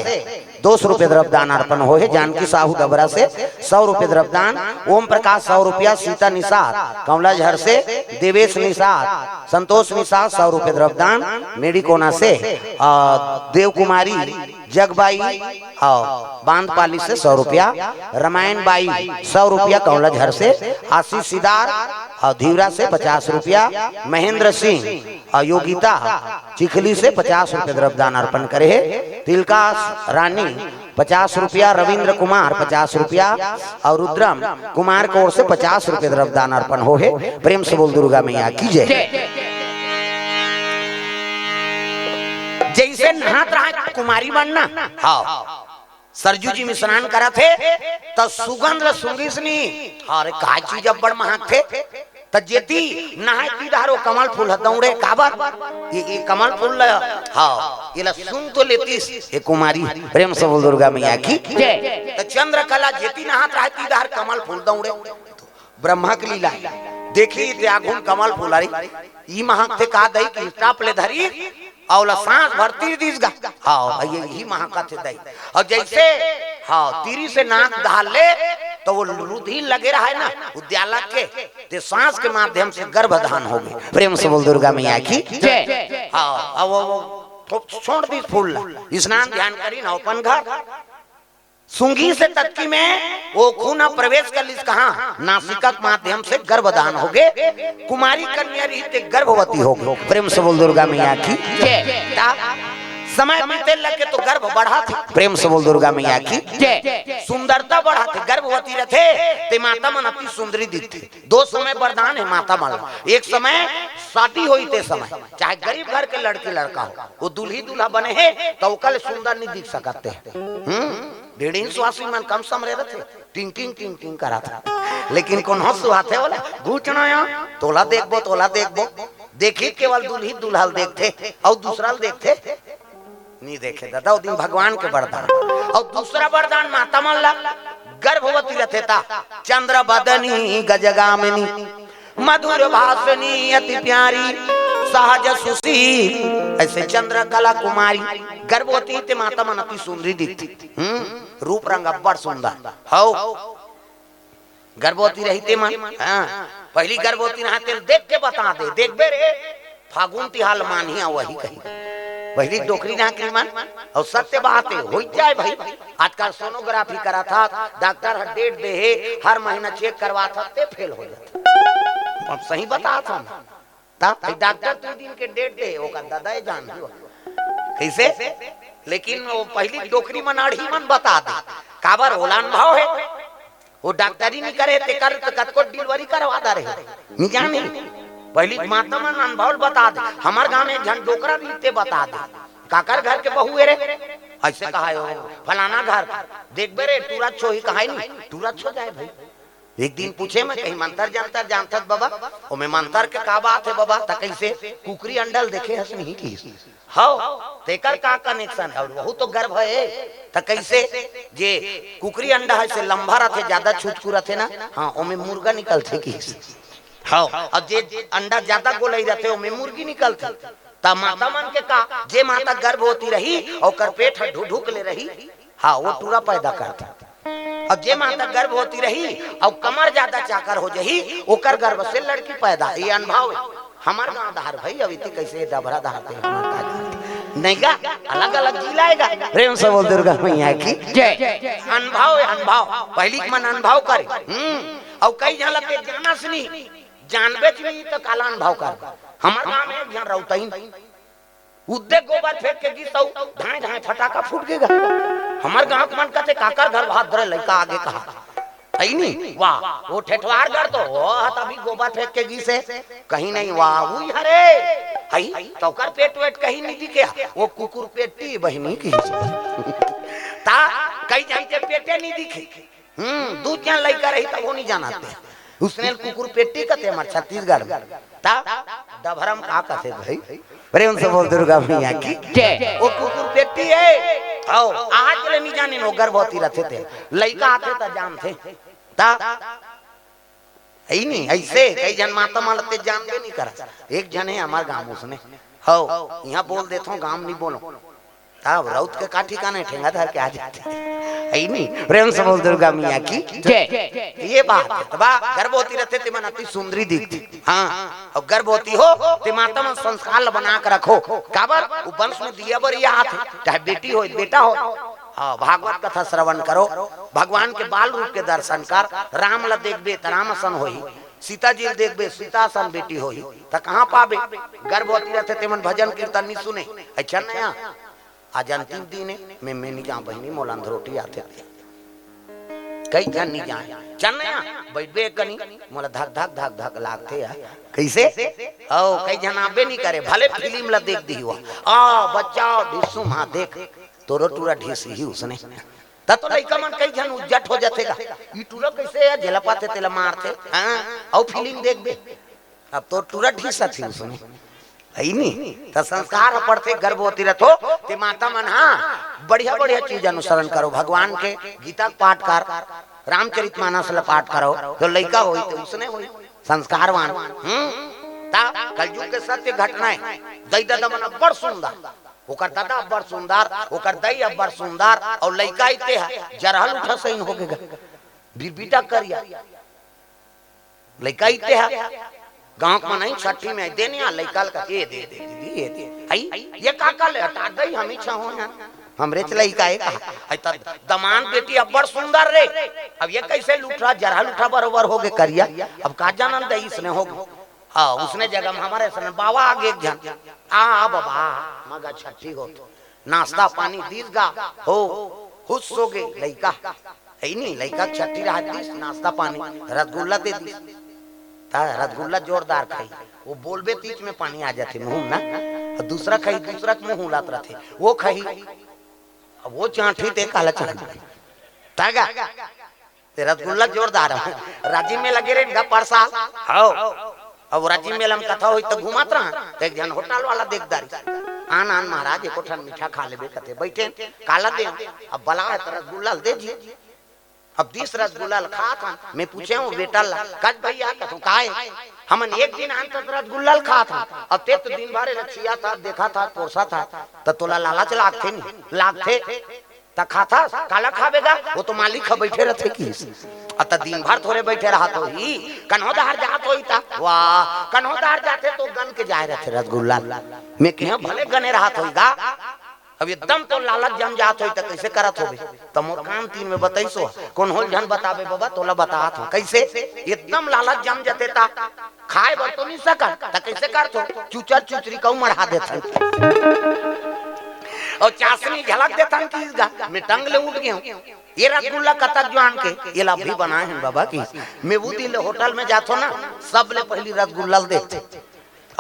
200 रुपये द्रव्यदान अर्पण हो है। जानकी साहू डबरा से 100 रुपये द्रव्यदान। ओम प्रकाश 100 रुपया, सीता निषाद कमलाझर से, देवेश निषाद संतोष निषाद 100 रुपये द्रव्यदान। मेडिकोना से देव कुमारी जगबाई बांधपाली से 100 रुपया, रामायण बाई 100 रुपया कमलाझर से, आशीष सिदार और धीवरा से 50 रुपया, महेंद्र सिंह और योगिता चिखली से 50 रुपये द्रव्यदान अर्पण करे है। तिलका रानी 50 रुपया, रविंद्र कुमार 50 रुपया और रुद्रम कुमार की ओर से 50 रुपये द्रव्यदान अर्पण हो है। प्रेम से बोल दुर्गा मैया की जय। जैसे नहात रहा कुमारी बनना, हाँ सरजू जी में स्नान करा थे तो सुगंध सूंघी सनी, अरे का चीज अब बड़ महक थे तो जेती नहाए की धारो कमल फूल दौड़े काबर ये कमल फूल हाँ ये सुन तो लेती ये कुमारी। प्रेम से बोल दुर्गा मैया की तो चंद्रकला जेती नहात रहा की धार कमल फूल दौड़े। ब्रह्मा की लीला देखी त्यागुन कमल फूलारी ई महक थे का दई की टाप ले धरी और सांस भरती दिस गा, हाँ यही महाका थे दई। और जैसे हाँ तीरी से नाक डाल ले तो वो रुधिर लगे रहा है ना उद्यालय के, ते सांस के माध्यम से गर्भधान हो गए। प्रेम से बोल दुर्गा मैया की जय। हाँ अब वो छोड़ दी फूल स्नान ध्यान करी ना अपन घर सुंगी से तत्की में वो खून प्रवेश कर लिस कहा नासिका के माध्यम से गर्भधान हो गए। कुमारी कन्या रही गर्भवती हो गई। प्रेम से बोल दुर्गा मैया की समय बीते लगे तो गर्भ बढ़ा थे। प्रेम से बोल दुर्गा मैया की सुंदरता बढ़ा थे। गर्भवती रहे ते माता मन अति सुंदरी दिखती। दो समय वरदान है माता मन। एक समय शादी हुई ते समय चाहे गरीब घर के लड़के लड़का हो वो दूल्ही दूल्हा बने है तो कल सुंदर नहीं दिख सकते। डेढ़ स्वासी मन कम समरे रहे टिंग टिंग टिंग टिंग करा था, लेकिन कौन हो सुहाते वाला घूचना तोला देखबो देखी केवल दूल्ही दूल्हा देखते और दूसरा देखते नहीं देखे दादा दिन भगवान के वरदान। और दूसरा वरदान माता मन ला गर्भवती रहते था। चंद्र बदनी गजगामिनी मधुर भाषणी अति प्यारी सहज सुशील, ऐसे चंद्रकला कुमारी गर्भवती ते माता मन अति सुंदरी दिखती। रूप रंग बड़ सुंदर हो गर्भवती रहते मन। पहली गर्भवती रहते देख के बता दे देख बे रे फागुन तिहाल मानिया वही कही पहली डोकरी ना की मन और सत्य बात है हो जाए भाई। आजकल सोनोग्राफी करा था डॉक्टर हर डेट दे है हर महीना चेक करवा था ते फेल हो जाता। अब सही बता था डॉक्टर 2 दिन के डेट दे वो का दादा जान कैसे, लेकिन वो पहली डोकरी मनाड़ी मन बता दे काबर होलान भाव है वो डॉक्टरी नहीं करे ते कर कतको डिलीवरी करवा दा रहे नहीं जाने। पहली माता मन अनुभव बता दे। हमार गांव में एक जन डोकरा बीते बता दे काकर घर के बहू रे ऐसे कहा हो फलाना घर देख बे रे तुरंत छो ही कहा नहीं तुरंत छो जाए भाई। एक दिन पूछे मैं कहीं मंतर जानता बाबा ओ मैं मंतर के का बात है बाबा त कैसे कुकरी अंडल देखे हस नहीं की हां तेकर का कनेक्शन है और वहु तो गर्भ है त कैसे जे कुकरी अंडा है से लंबा रहते ज्यादा छुटकू रहते ना हां ओमे मुर्गा निकलते की हां और जे अंडा ज्यादा गोलाई रहते ओमे मुर्गी निकलते त माता मन के का जे माता गर्भ होती रही और कर पेट ढुढुक ले रही हां वो टूरा पैदा करता। अब जे माता गर्भ होती रही और कमर ज्यादा चाकर हो जही ओकर गर्भ से लड़की पैदा। ये अनुभव हमार गांव धार भाई अभी तक कैसे डबरा धारते नहीं का अलग अलग जिलाएगा। प्रेम से बोल दुर्गा मैया की जय। अनुभव अनुभव पहली मन अनुभव करे और कई जन के जाना सुनी जानबे नहीं तो काला अनुभव कर। हमार गांव में एक जन रौतई उद्दे गोबर फेंक के गीत धाए धाए फटाका फूट गएगा। हमार गांव मन कहते काकर घर भाग धरे लड़का आगे कहा है नहीं वाह वो ठेठवार कर तो तभी गोबर फेंक के गी से कहीं नहीं वाह वही हरे हई तोकर पेट वेट कहीं नहीं दिखे वो कुकुर पेटी बहनी की ता कई जन के पेटे नहीं दिखे दू जन लड़का रही तब वो नहीं जानते उसने कुकुर पेटी कहते हमारे छत्तीसगढ़ में ता डभरम का कहते भाई प्रेम से बोल दुर्गा मैया की वो कुकुर पेटी है आओ आज ले नहीं जाने नो गर्भवती रहते थे लड़का आते ता जानते ता है नहीं ऐसे कई जन माता मालते जानते नहीं करा एक जन है हमारे गांव उसने हो यहाँ बोल देता हूँ गांव नहीं बोलो तब राउत के काठी का नहीं ठेंगा धर के आ जाते है नहीं प्रेम से बोल दुर्गा मैया की ये बात है तबा गर्भवती रहते ते मन अति सुंदरी दिखती हाँ और गर्भवती हो ते माता मन संस्कार बना के रखो काबर वो वंश में दिया बर ये हाथ चाहे बेटी हो बेटा हो हाँ भागवत कथा श्रवण करो भगवान के बाल रूप के दर्शन कर राम ला देखबे त रामसन होई सीता जी देखबे सीता सन बेटी होई त कहां पाबे गर्भवती रहते ते मन भजन कीर्तन नहीं सुने अच्छा नया आज अंतिम दिन है मैं नहीं जा बहनी मोलान रोटी आते थे कई जन नहीं जाए चन्नया बैठबे कनी मोला धक धक धक धक लागते है कैसे ओ कई जन आबे नहीं करे भले फिल्म ला देख दी हुआ आ बच्चा ढिसू मां देख तोरो टूरा ढिस ही उसने तब तो लइका मन कई जन उज्जट हो जातेगा ई टूरा कैसे है जेला पाते तेला मारते हां और फिल्म देख बे अब तो टूरा ढिस थी उसने है नहीं तो संस्कार पढ़ते गर्भवती रहो ते माता मन हाँ बढ़िया बढ़िया चीज अनुसरण करो भगवान के गीता पाठ कर रामचरितमानस ला पाठ करो तो लड़का होई तो उसने होई संस्कारवान ता कलयुग के सत्य घटना है दई दादा मन बड़ सुंदर ओकर दादा बड़ सुंदर ओकर दई बड़ सुंदर और लड़का इते है जरहल उठा सही हो गएगा बीटा करिया लड़का इते है गांव में नहीं छठी में देने आ लइका का ये दे दे दीदी ये दे आई ये काका ले हटा दई हम इच्छा हो ना हमरे चलाई का है आई त दमान बेटी अब बड़ सुंदर रे अब ये कैसे लूठा जरा लूठा बरोबर हो गए करिया अब का जानन दई इसने हो हां उसने जगह में हमारे सन बाबा आगे एक जन आ बाबा मगा छठी हो तो नाश्ता पानी दीसगा हो खुश हो गए लइका है नहीं लइका छठी रहा दीस नाश्ता पानी रसगुल्ला दे दी रसगुल्ला जोरदार खाई वो बोलबे तीच में पानी आ जाते मुंह ना और दूसरा खाई दूसरा के मुंह लात रहते वो खाई अब वो चांठी ते काला चांठी तागा ते रसगुल्ला जोरदार है राजी में लगे रे गा परसा हां अब राजी में लम कथा होई तो घुमात रहा एक जन होटल वाला देखदारी आन आन महाराज एको ठन मीठा खा लेबे कते बैठे काला दे अब बला है रसगुल्ला दे जी अब 20 रसगुल्ला खा था मैं पूछे हूँ बेटा ला कज भैया कहूँ काहे हमन एक दिन अंत रसगुल्ला खा था अब ते तो दिन भर रखिया था देखा था पोसा था तो तोला लालच लागते नहीं लागते त खाता काला खावेगा वो तो मालिक खा बैठे रहते की अत दिन भर थोड़े बैठे रहा तो ही कन्होदार जात होई था वाह कन्होदार जाते तो गन के जाए रहते रसगुल्ला मैं कह भले गने रहा होईगा अब एकदम तो लालच जम जात होई त कैसे करत होबे त मोर काम 3 में बताइसो कौन होल जन बताबे बाबा तोला बतात हो कैसे एकदम लालच जम जते ता खाए बर तो नहीं सकल त कैसे करथो चुचर चुचरी कऊ मढ़ा देथन और चाशनी झलक देथन किसगा मैं टंग ले उठ गया ये रसगुल्ला कतक जवान के ये ला भी बनाए हैं बाबा की मैं वो दिन होटल में जाथो ना सब ले पहली रसगुल्ला देते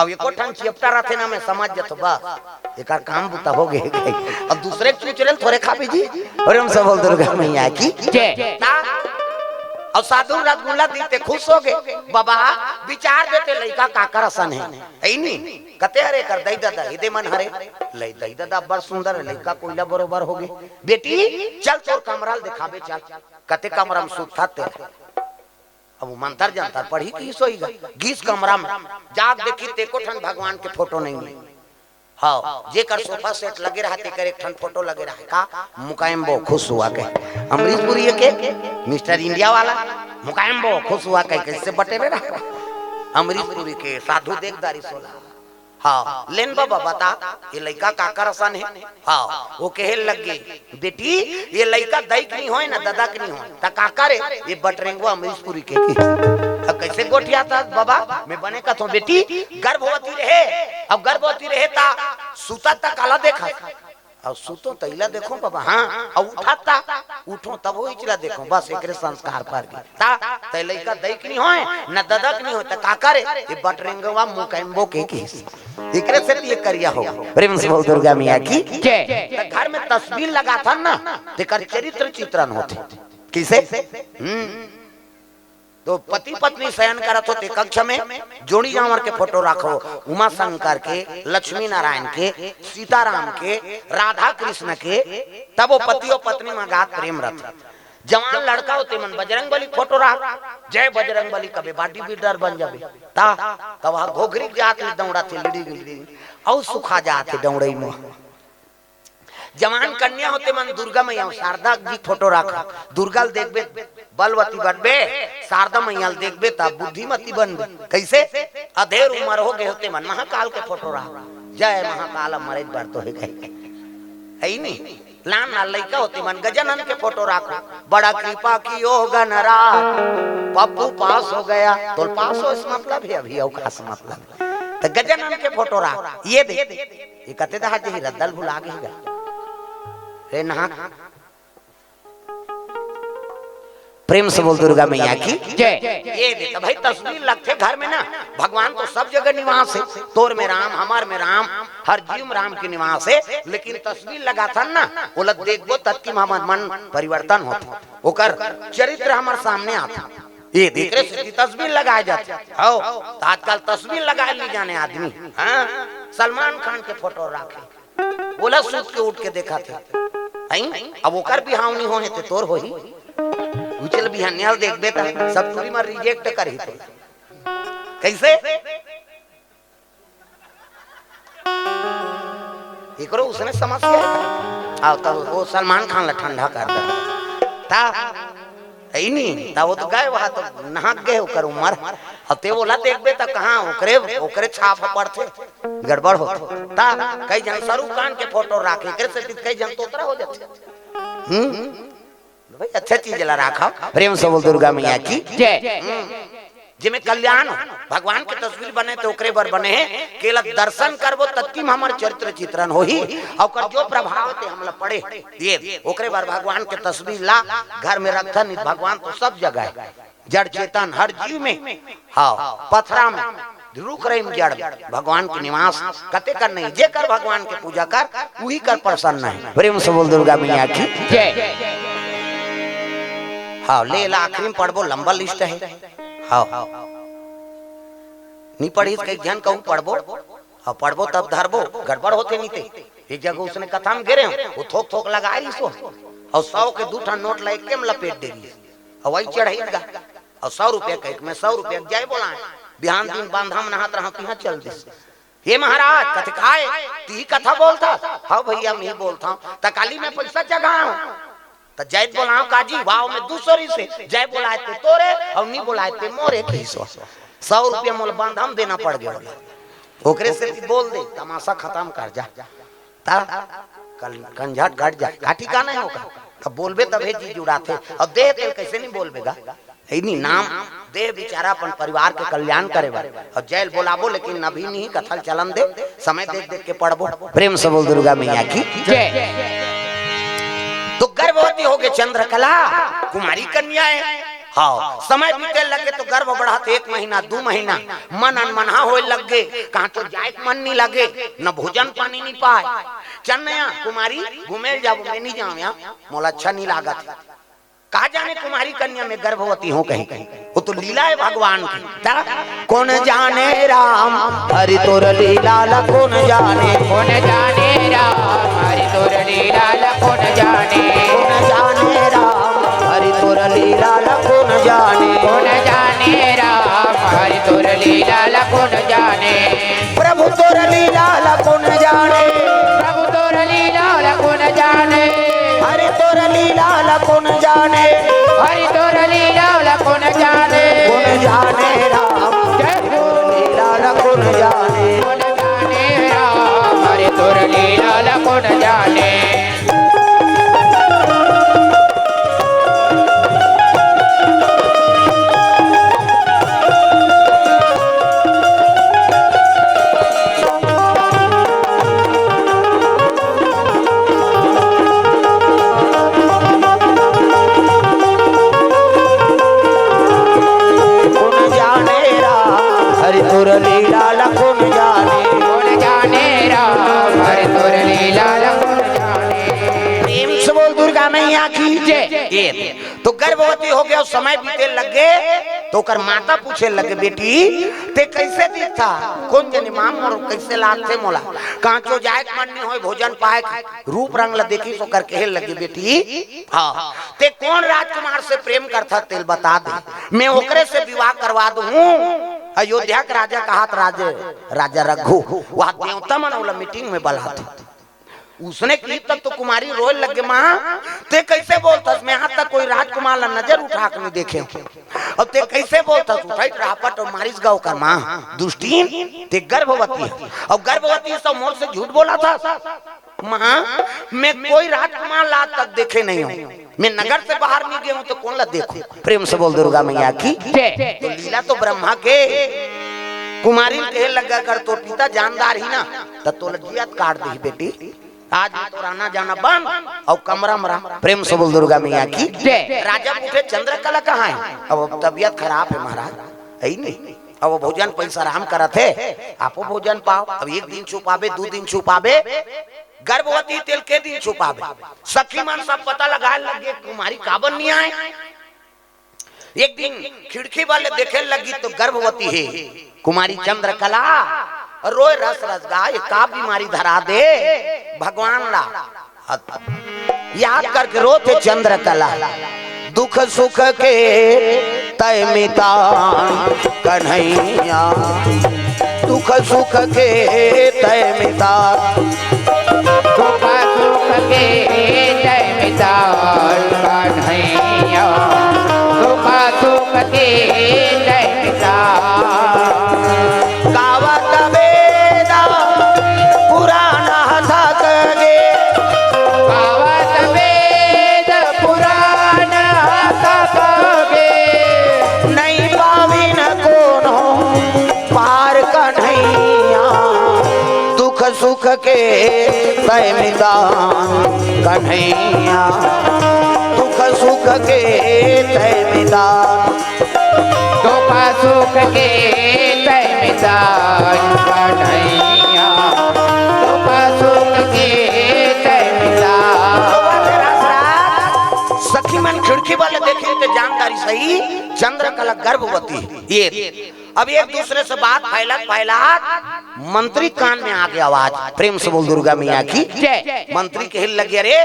अब एको ठन चिपटा रहते ना मैं समझ जतो बस एक काम बुता हो गए अब दूसरे चुचरेल थोड़े खा जी और हम सब बोल दुर्गा मैया की जय और साधु रसगुल्ला देते खुश हो गए बाबा विचार देते लइका काकर असन है नहीं कते हरे कर दई दादा इदे मन हरे लई दई दादा बड़ सुंदर है लइका कोइला बरोबर हो गए बेटी चल तोर कमराल दिखाबे चल कते कमरा में सुत थाते अब मंत्र जंतर पढ़ी की सोईगा गीस कमरा में जाग देखी तेको ठन भगवान के फोटो नहीं मिली हाँ जे कर सोफा सेट लगे रहते कर एक ठन फोटो लगे रहा का मुकायम्बो खुश हुआ के अमरीशपुरी के मिस्टर इंडिया वाला मुकायम्बो खुश हुआ के कैसे बटे रहा अमरीशपुरी के साधु देखदारी सोला हाँ लेन बाबा बता ये लड़का काकर असन है हाँ वो कहे लग गई बेटी ये लड़का दई की नहीं हो ना दादा की नहीं हो ता काकर है ये बटरेंगवा अमरीशपुरी के अब कैसे गोठिया था बाबा मैं बने का तो बेटी गर्भवती रहे, अब गर्भवती रहे ता सूता तक काला देखा और सुतो तैला देखो बाबा हाँ और उठाता उठो तब हो इचला देखो बस एकरे संस्कार पर ता तैले का दैक नहीं होए न ददक नहीं होता का करे ये बटरेंगवा मुकैम्बो के एकरे से ये करिया हो प्रेम से बोल दुर्गा मैया की जय। घर में तस्वीर लगा था ना तेकर चरित्र चित्रण होते किसे तो पति पत्नी शयन करत होते कक्ष में जोड़ी जानवर के फोटो रखो उमा शंकर के लक्ष्मी नारायण के सीताराम के राधा कृष्ण के तब वो पति और पत्नी में गात प्रेम रथ जवान लड़का होते मन बजरंग बली फोटो रख जय बजरंग बली कभी बॉडी बिल्डर बन जाबे ता तब वहां घोघरी जात दौड़ा थे लिडी और सुखा जाते दौड़ई में जवान कन्या होते मन दुर्गा मैया शारदा जी फोटो रखा दुर्गा देखबे बलवती बनबे शारदा मैया देखबे तब बुद्धिमती बनबे कैसे अधेर उम्र हो गए होते मन महाकाल के फोटो रखा जय महाकाल मरे बार तो है नहीं लान लाल लड़का होते मन गजानन के फोटो रखा बड़ा कृपा की ओ गणराज पप्पू पास हो गया तो पास हो इस मतलब है अभी अवकाश मतलब तो गजानन के फोटो रख ये देख ये कहते थे हाजी रद्दल भुला गई रे नहा प्रेम से बोल दुर्गा मैया की जय। ये देखा भाई तस्वीर लगते घर में ना भगवान तो सब जगह निवास है तोर में राम हमार में राम हर जीव में राम की निवास है लेकिन तस्वीर लगा था ना उलट देखबो तत्की हमार मन परिवर्तन होता ओकर चरित्र हमार सामने आता ये देख रहे तस्वीर लगाए जाते हो तो आजकल तस्वीर लगाए नहीं जाने आदमी हाँ सलमान खान के फोटो रखे बोला सूत के उठ के देखा थे अब ओकर बिहाव नहीं होए ते तोर होही उचल बिहानियाल देख बेटा सब पूरी मार रिजेक्ट कर ही तो कैसे एकरो उसने समस्या आओ तब वो सलमान खान ला ठंडा कर दे ता ऐ नहीं ता वो तो गए वहां तो नहा गए ओकर उमर अब ते बोला देख बेटा कहां ओकरे छाप पड़थे गड़बड़ हो ता कई जन सरू कान के फोटो रखे करे से कई जन तोतरा हो जाते भाई अच्छा चीज ला रखा प्रेम से बोल दुर्गा मैया की जय। जिमे कल्याण भगवान के तस्वीर बने तो ओकरे बर बने हैं केवल दर्शन करबो तत्की हमर चरित्र चित्रण होही और जो प्रभाव ते हमला पड़े ये ओकरे बर भगवान के तस्वीर ला घर में रखन भगवान तो सब जगह है जड़ चेतन हर जीव में हाँ पथरा में रुक रही जड़ भगवान के निवास कते कर नहीं जे कर भगवान के पूजा कर वही कर प्रसन्न है प्रेम से बोल दुर्गा मैया की जय। हाँ ले ला आखिरी में पढ़बो लंबा लिस्ट है हाँ नहीं पढ़ी कई जन कहूँ पढ़बो हाँ पढ़बो तब धरबो गड़बड़ होते नहीं थे एक जगह उसने कथा में गिरे वो थोक थोक लगा रही सो और 100 के 2 नोट ला के लपेट दे रही और वही चढ़ेगा और 100 रुपया कह मैं 100 रुपया जाए बोला बिहान दिन बांधा में नहात रहा यहाँ चल दे ये महाराज कथे खाए ती कथा बोलता हाँ भैया मैं बोलता हूँ तकाली में पैसा जगाऊं तो जय बोलाओ काजी वाव में 200 से जय बोलाए थे तोरे और नहीं बोलाए थे मोरे 100 रुपया मोल बांधम देना पड़ गया ओकरे से बोल दे तमाशा खत्म कर जा ता कंझट घट जा काठी का नहीं होगा तब बोलबे तबे जी जुड़ाते और देह तेल कैसे नहीं बोलबेगा नहीं नाम देह बेचारा अपन परिवार के कल्याण करे और जैल बोलाबो लेकिन अभी नहीं कथल चलन दे समय देख देख के पढ़बो प्रेम से बोल दुर्गा मैया की जय। तो गर्भवती हो गए चंद्रकला कुमारी कन्याएं हाँ समय बीते लगे तो गर्भ बढ़ाते 1 महीना 2 महीना मन अनमना होए लग गए कहाँ तो जाए मन नहीं लगे न भोजन पानी नहीं पाए चन्नया कुमारी घूमे जाओ मैं नहीं जाऊँ मोला अच्छा नहीं लगा कहा जाने कुमारी कन्या में गर्भवती हो कहीं कहीं वो तो लीला है भगवान की कौन जाने राम हरि तोर लीला कौन जाने राम हरि तोर लीला कौन जाने राम हरि तोर लीला कौन जाने राम हरि तोर लीला कौन जाने प्रभु तोर लीला कौन जाने प्रभु तोर लीला कौन जाने हरि तोर लीला कौन जाने हरि तोर लीला कौन जाने राम लीला कौन जाने राम हरि तोर लीला कौन जाने हरि तुर लीला लखुन जाने। कौन जाने राम हरि तुर लीला लखुन जाने। प्रेम से बोल दुर्गा मैया की जय। ये तो गर्भवती हो गया, समय बीते लग गए तो कर माता पूछे लगे बेटी ते कैसे दिखता कौन जने माम और कैसे लात थे मोला कहां जो जाए मन नहीं होए भोजन पाए रूप रंग ला देखी तो कर कहे लगे बेटी हाँ ते कौन राजकुमार से प्रेम करता तेल बता दे मैं ओकरे से विवाह करवा दूं। अयोध्या के राजा कहा राजा रघु वह देवता मनोला मीटिंग में बुला था उसने की तक तो कुमारी रोए लगे माँ ते कैसे बोलता मैं यहाँ तक कोई राजकुमार नजर उठा कर नहीं देखे अब ते कैसे बोलता उठाई रापट और मारिस गाँव का माँ दुष्टीन ते गर्भवती है अब गर्भवती सब मोर से झूठ बोला था माँ मैं कोई राजकुमार लाज तक देखे नहीं हूँ मैं नगर से बाहर नहीं गया हूँ तो कौन ला देखो। प्रेम से बोल दुर्गा मैया की तो लीला तो ब्रह्मा के कुमारी कहे लगा कर तो पिता जानदार ही ना तो लजियत काट दी बेटी आज तो आना जाना बंद और कमरा मरा। प्रेम से बोल दुर्गा मैया की राजा पूछे चंद्रकला कहाँ है अब तबीयत खराब है महाराज है नहीं अब वो भोजन पैसा आराम करा थे आपो भोजन पाओ अब एक दिन छुपावे 2 दिन छुपावे गर्भवती तेल के दिन छुपावे सखी मन सब पता लगा लगे कुमारी काबन नहीं आए। एक दिन खिड़की वाले देखे लगी तो गर्भवती है कुमारी चंद्रकला रोए रस रस गाय का बीमारी धरा दे भगवान ला याद करके रोते चंद्रकला दुख सुख के तय मिता कन्हैया दुख सुख के तय मिता सुख सुख के तय मिता कन्हैया सुख सुख के तय मिता सुख के तय मिता कन्हैया दुख सुख के तय मिता दुख सुख के तय मिता कन्हैया दुख सुख के तय मिता। सखी मन खिड़की वाले देखे तो जानकारी सही चंद्रकला गर्भवती ये अब एक दूसरे से बात फैला मंत्री कान में आ गया आवाज। प्रेम से बोल दुर्गा मैया की मंत्री कहे लगे अरे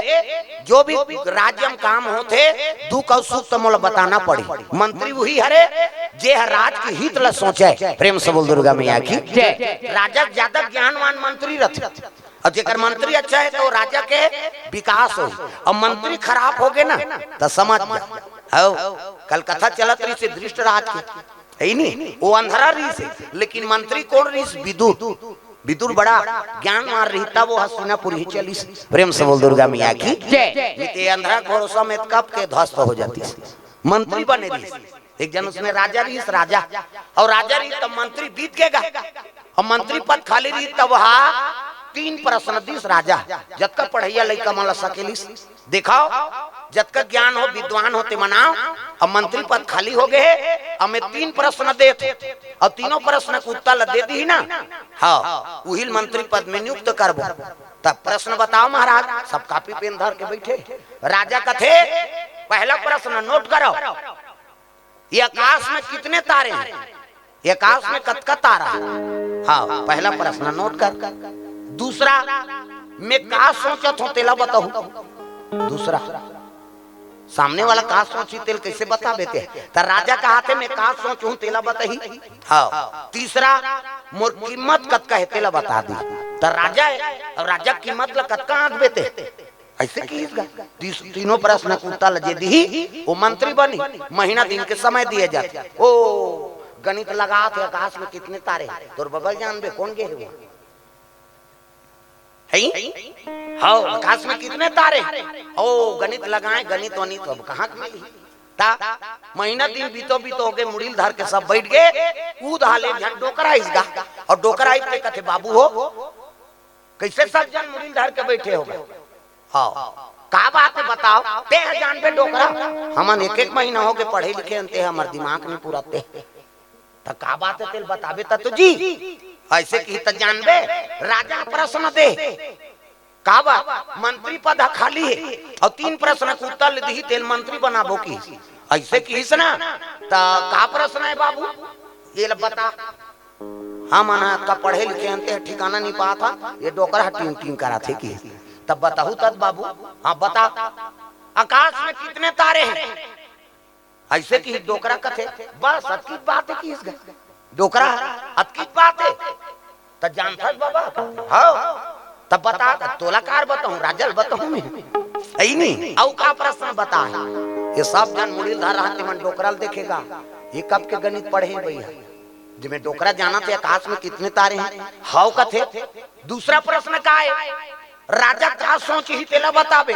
जो भी राज्य में काम होते दुख और सुख तो मोला बताना पड़ी मंत्री वही हरे जे राज के हित ला सोचे। प्रेम से बोल दुर्गा मैया की राजा ज्यादा ज्ञानवान मंत्री रहते और जेकर मंत्री अच्छा है तो राजा के विकास हो और मंत्री खराब हो गए ना तो समझ कल कथा चलत रही से धृष्टराज की है नहीं वो अंधरा रही से लेकिन मंत्री कौन रही विदुर विदुर बड़ा ज्ञान मार रही था वो हस्तिनापुर ही चली। प्रेम से बोल दुर्गा मैया की जय। अंधरा भरोसा में कब के ध्वस्त हो जाती मंत्री बने रही एक जन उसमें राजा रही राजा और राजा रही तब मंत्री बीत गएगा और मंत्री पद खाली रही तब वहाँ 3 प्रश्न दिस राजा जतका पढ़ैया लइका मन ला सकेली दिखाओ जतका ज्ञान हो विद्वान होते मनाओ अब मंत्री पद खाली हो गए अब मैं 3 प्रश्न देते और तीनों प्रश्न को उत्तर दे दी ना हाँ वही मंत्री पद में नियुक्त करबो तब प्रश्न बताओ महाराज सब कॉपी पेन धर के बैठे राजा कथे पहला प्रश्न नोट करो ये आकाश में कितने तारे हैं ये आकाश में कतका तारा हाँ पहला प्रश्न नोट कर। दूसरा मैं का सोचत हूँ तेला बताऊं दूसरा सामने वाला का सोची तेल कैसे बता देते तो राजा कहा थे मैं का सोचूं तेला बताही हाँ। तीसरा मोर कीमत कतका है तेला बता दी तो राजा है और राजा कीमत ला कतका आंक बेते ऐसे की तीनों प्रश्न को उत्तर जे दी वो मंत्री बनी महीना दिन के समय दिए जाते ओ गणित लगा थे आकाश में कितने तारे तोर बगल जान बे कौन गे है हाँ आकाश में कितने तारे ओ गणित लगाए गणित वनित अब कहाँ मिली महीना दिन बीतो बीतो हो गए मुड़ील धर के सब बैठ गए कूद हाले डोकरा इसका और डोकरा पे कथे बाबू हो कैसे सब जन मुड़ील धर के बैठे हो गए हाँ का बात है बताओ ते जान पे डोकरा हमन एक महीना हो गए पढ़े लिखे अंते हमार दिमाग नहीं पूरा ते तो का बात है तेल बताबे तो जी ऐसे की तो जानबे राजा प्रश्न दे का बात मंत्री पद खाली है और 3 प्रश्न के उत्तर दी तेल मंत्री बनाबो की ऐसे की ना तो का प्रश्न है बाबू ये बता। हम का पढ़े लिखे अंते ठिकाना नहीं पा था ये डोकरा टीम टीम करा थे कि तब बताऊ तब बाबू। हाँ बता आकाश में कितने तारे हैं ऐसे की डोकरा कथे बस अतकी बात है कि डोकरा अतकी बात है तो जानता बाबा हाँ तब बता तोलाकार बताऊं राजल बताऊं मैं ऐ नहीं औ का प्रश्न बता है ये सब जन मुड़िल धर रहते मन डोकराल देखेगा ये कब के गणित पढ़े हैं भैया जिसमें डोकरा जाना थे आकाश में कितने तारे हैं हाउ का थे। दूसरा प्रश्न का है राजा का सोच ही तेला बतावे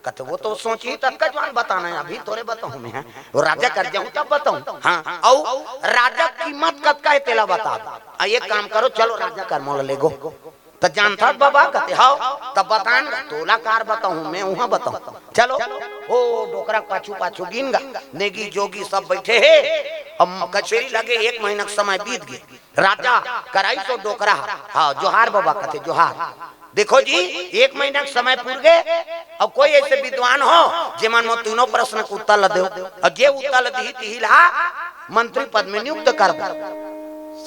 कहते वो तो सोच ही तब का जवान बताना है अभी थोड़े बताऊं मैं वो राजा कर जाऊं तब बताऊं। हाँ औ राजा कीमत कब का है तेला बता एक काम करो चलो राजा कर मोल ले गो तो जानता बाबा कहते हाउ तब बतान तोलाकार बताऊं मैं वहां बताऊं चलो ओ डोकरा पाछू पाछू गिनगा नेगी जोगी सब बैठे है अब कचेरी लगे 1 महीना का समय बीत गए राजा कराई तो डोकरा हाँ जोहार बाबा कहते जोहार देखो जी 1 महीना का समय पूर गए अब कोई ऐसे विद्वान हो जेमन में तीनों प्रश्न का उत्तर दो और जे उत्तर दी तिहिला मंत्री पद में नियुक्त कर दो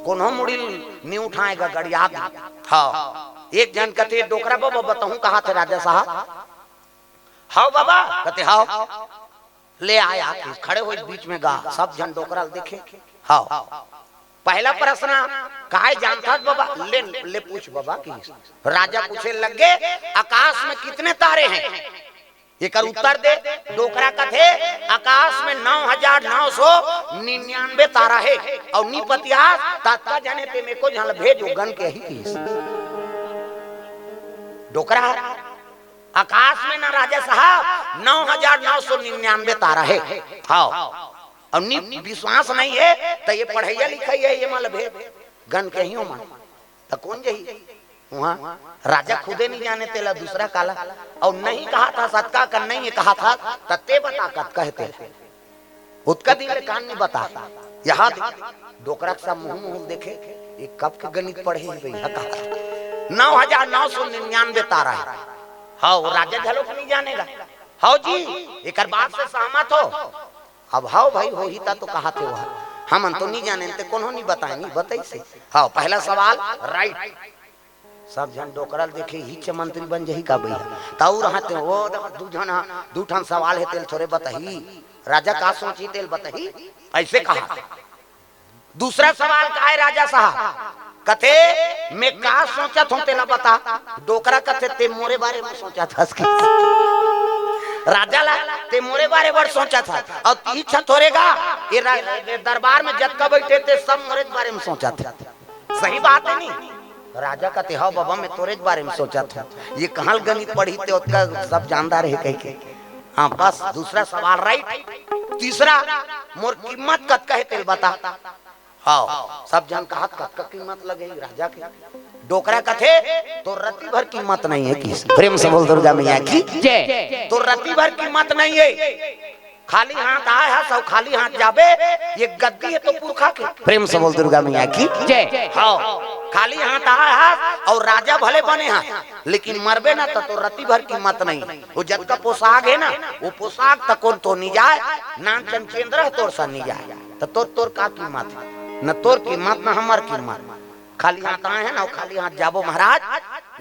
कोनो मुड़ी नहीं उठाएगा गड़िया। हाँ एक जन कहते डोकरा बाबा बताऊं कहा थे राजा साहब हाँ बाबा कहते हाँ ले आया खड़े हुए बीच में गा सब जन डोकरा देखे। हाँ पहला प्रश्न कहा जानता बाबा ले पूछ बाबा की राजा पूछे लगे आकाश में कितने तारे हैं एक उत्तर दे डोकरा का थे आकाश में 9,999 तारा है और निपतिया ताता जाने पे मेरे को जहां भेजो गन के ही डोकरा आकाश में ना राजा साहब 9,999 तारा है। हाँ और विश्वास नहीं है तो ये पढ़ैया लिखाई है ये माल भेज गन के ही मन तो कौन जही वहाँ राजा खुदे नहीं जाने तेला दूसरा काला और नहीं कहा था सत्का कर नहीं कहा था तत्ते बता कत कहते उत्का दिन कान नहीं बता यहाँ डोकरा सब मुंह मुंह देखे एक कब के गणित पढ़े भैया कहा 9,999 तारा है। हाँ राजा झलोक नहीं जानेगा हाँ जी एक बात से सहमत हो अब हाँ भाई हो ही था तो कहा थे वह हम तो नहीं जाने कौन नहीं बताएंगे बताई से। हाँ पहला सवाल राइट सब जन डोकरल देखे ही मंत्री बन जही का भैया ताऊ रहते वो दू ठन सवाल है तेल थोड़े बताही राजा का सोची तेल बताही ऐसे कहा। दूसरा सवाल का है राजा साहब कथे मैं का सोचा था तेला बता डोकरा कथे ते मोरे बारे में सोचा था राजा ला ते मोरे बारे में सोचा था और इच्छा थोड़ेगा ये दरबार में जब का बैठे थे सब मोरे बारे में सोचा था सही बात है नहीं राजा का हाँ बाबा मैं तोरे बारे में सोचा था ये कहाँ गणित पढ़ी थे उसका सब जानदार है कह के। हाँ बस दूसरा सवाल राइट। तीसरा मोर कीमत कत का है तेल बता हाँ सब जन कहा कत का कीमत लगे राजा के डोकरा का थे तो रत्ती भर कीमत नहीं है किस प्रेम से बोल दुर्गा मैया की जय तो रत्ती भर कीमत नहीं है खाली हाथ आया सब खाली हाथ जाबे ये गद्दी है तो पुरखा के प्रेम से बोल दुर्गा मैया की जय। हाँ खाली हाथ आया और राजा भले बने हैं लेकिन मरबे ना तो रत्ती भर कीमत नहीं वो जब का पोशाक है ना वो पोशाक तक तो नहीं जाए नान चंचेंद्र तोर सा नहीं जाए तो तोर का कीमत न तोर कीमत न हमार कीमत खाली हाथ आए है ना खाली हाथ जाबो महाराज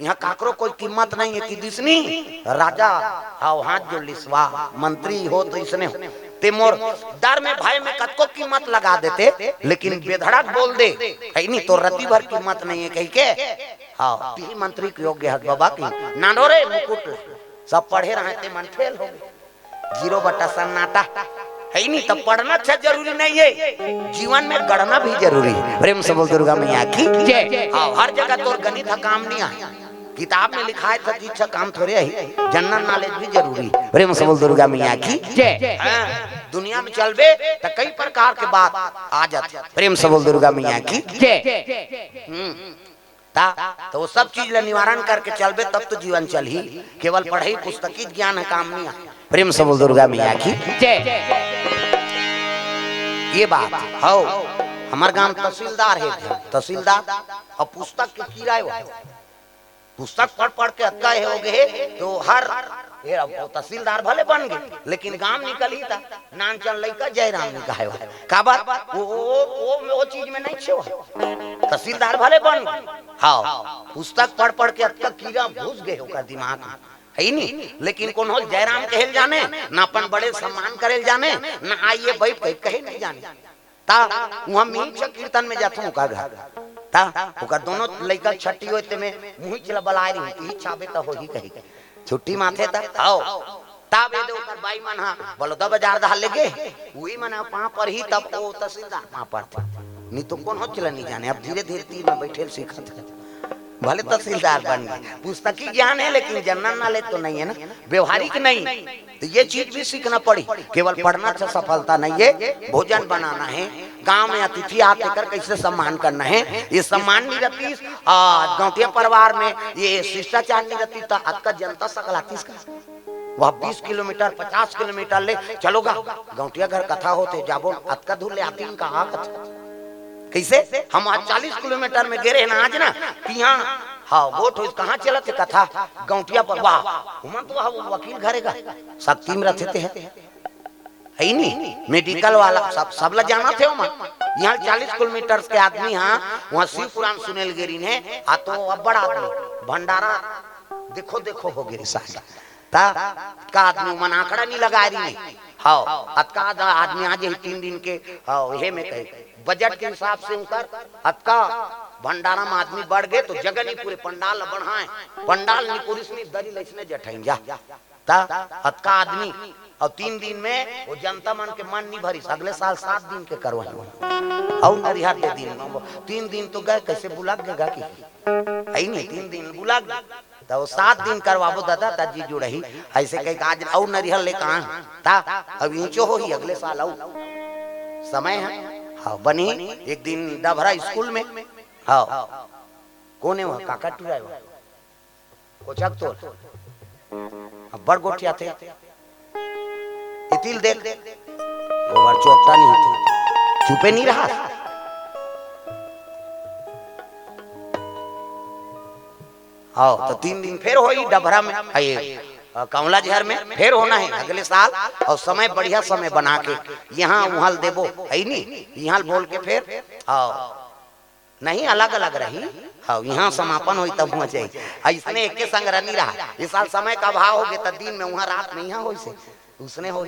यहाँ काकरो कोई कीमत नहीं है कि दिसनी राजा हाउ हाथ जो लिसवा मंत्री हो तो इसने ते मोर डर में भाई में कतको कीमत लगा देते लेकिन बेधड़क बोल दे है नहीं तो रत्ती भर कीमत नहीं है कहीं के। हाँ ती मंत्री के योग्य है बाबा की नानोरे मुकुट सब पढ़े रहे थे मन फेल हो 0 सन्नाटा है नहीं तब पढ़ना अच्छा जरूरी नहीं है जीवन में गढ़ना भी जरूरी है। प्रेम से बोल दुर्गा मैया की जय। हाँ हर जगह तो गणित का काम नहीं आया किताब में लिखा है था अच्छा काम थोड़े है जनरल नॉलेज भी जरूरी है। प्रेम से बोल दुर्गा मैया की जय। दुनिया में चलबे तो कई प्रकार के बात आ जाते प्रेम से बोल दुर्गा मैया की जय। तो वो सब चीज निवारण करके चलबे तब तो जीवन चल ही केवल पढ़ाई पुस्तकी ज्ञान है काम नहीं आया। प्रेम से बोल दुर्गा मैया की जय। ये बात हो हमार गांव तहसीलदार है, तहसीलदार और पुस्तक के कीड़ा है, पुस्तक पढ़ पढ़ के अक्का हो गए तो हर तहसीलदार भले बन गए लेकिन गांव निकल ही था नान चल लइका जयराम ने कहा है का बात वो चीज में नहीं छो तहसीलदार भले बन गए। हाँ पुस्तक पढ़ पढ़ के अक्का कीड़ा घुस गए होकर दिमाग में है नहीं, लेकिन कौन हो जयराम कहल जाने ना अपन बड़े सम्मान करेल जाने ना आइए बैठ के कहे नहीं जाने ता वहां मीच कीर्तन में जाता हूं का घर ता ओकर दोनों लइका छट्टी होते में मुंह चला बलाए रही की छाबे त होही कही छुट्टी माथे ता आओ ता बे दे ओकर बाई मन हां बोलो द बाजार दा लेगे वही मन पा पर ही तब ओ तहसीलदार पा पर नहीं तो कौन हो चला नहीं जाने अब धीरे धीरे तीन में बैठे सीखत है भले तहसीलदार बन गए पुस्तकी ज्ञान है लेकिन जनन नाले तो नहीं है ना, व्यवहारिक नहीं, तो ये चीज भी सीखना पड़ी। केवल पढ़ना से सफलता नहीं है, भोजन बनाना है, गांव में अतिथि आते कर कैसे सम्मान करना है, ये सम्मान नहीं रहती गाँवटिया परिवार में, ये शिष्टाचार नहीं रहती तो आज का जनता सकलाती वह 20 किलोमीटर 50 किलोमीटर ले चलोगा गाँवटिया घर कथा होते जाबो अतका दूर ले आती इनका कैसे हम आज 40 किलोमीटर में गिरे ना आज ना कि यहाँ हाँ वोट हो कहाँ चला थे कथा गाँवटिया पर वाह हम तो वकील घरेगा शक्ति में रहते हैं है नहीं मेडिकल वाला सब ला जाना थे यहाँ 40 किलोमीटर के आदमी हाँ वहाँ शिव पुराण सुनेल गिरी ने आ तो अब बड़ा आदमी भंडारा देखो देखो हो गिरी साहब का आदमी मन आंकड़ा नहीं लगा रही हाँ अतका आदमी आज 3 दिन के हे में कहे बजट के हिसाब से उनकर अतका भंडारा में आदमी बढ़ गए तो जगह नहीं पूरे पंडाल बढ़ाए पंडाल नहीं पूरी सुनी दरी लैसने जठाइन जा ता अतका आदमी और 3 दिन में वो जनता मन के मन नहीं भरी अगले साल 7 दिन के करवाए और नरिहर के दिन 3 दिन तो गए कैसे बुला गएगा की है नहीं 3 दिन बुला तो वो 7 दिन करवाबो दादा ताजी जुड़ही ऐसे कहीं आज और नरिहर ले कहां ता अब इंचो हो ही अगले साल आऊ समय है हाँ बनी एक दिन डभरा स्कूल में हाँ कोने वहाँ काका टुराए कोचक तो बड़ गोठिया थे इतिल देख वो बार चौकता नहीं थी चुपे नहीं रहा हाँ तो 3 दिन फिर होई डभरा में कमला जहर में फिर होना है अगले साल और समय बढ़िया समय बना के यहाँ वहां देबो है नहीं यहाँ बोल के फिर नहीं अलग अलग रही हाँ यहाँ समापन हुई तब हुआ चाहिए इसने एक के संग नहीं रहा इस साल समय का अभाव हो गया दिन में वहाँ रात में यहाँ हो उसने हो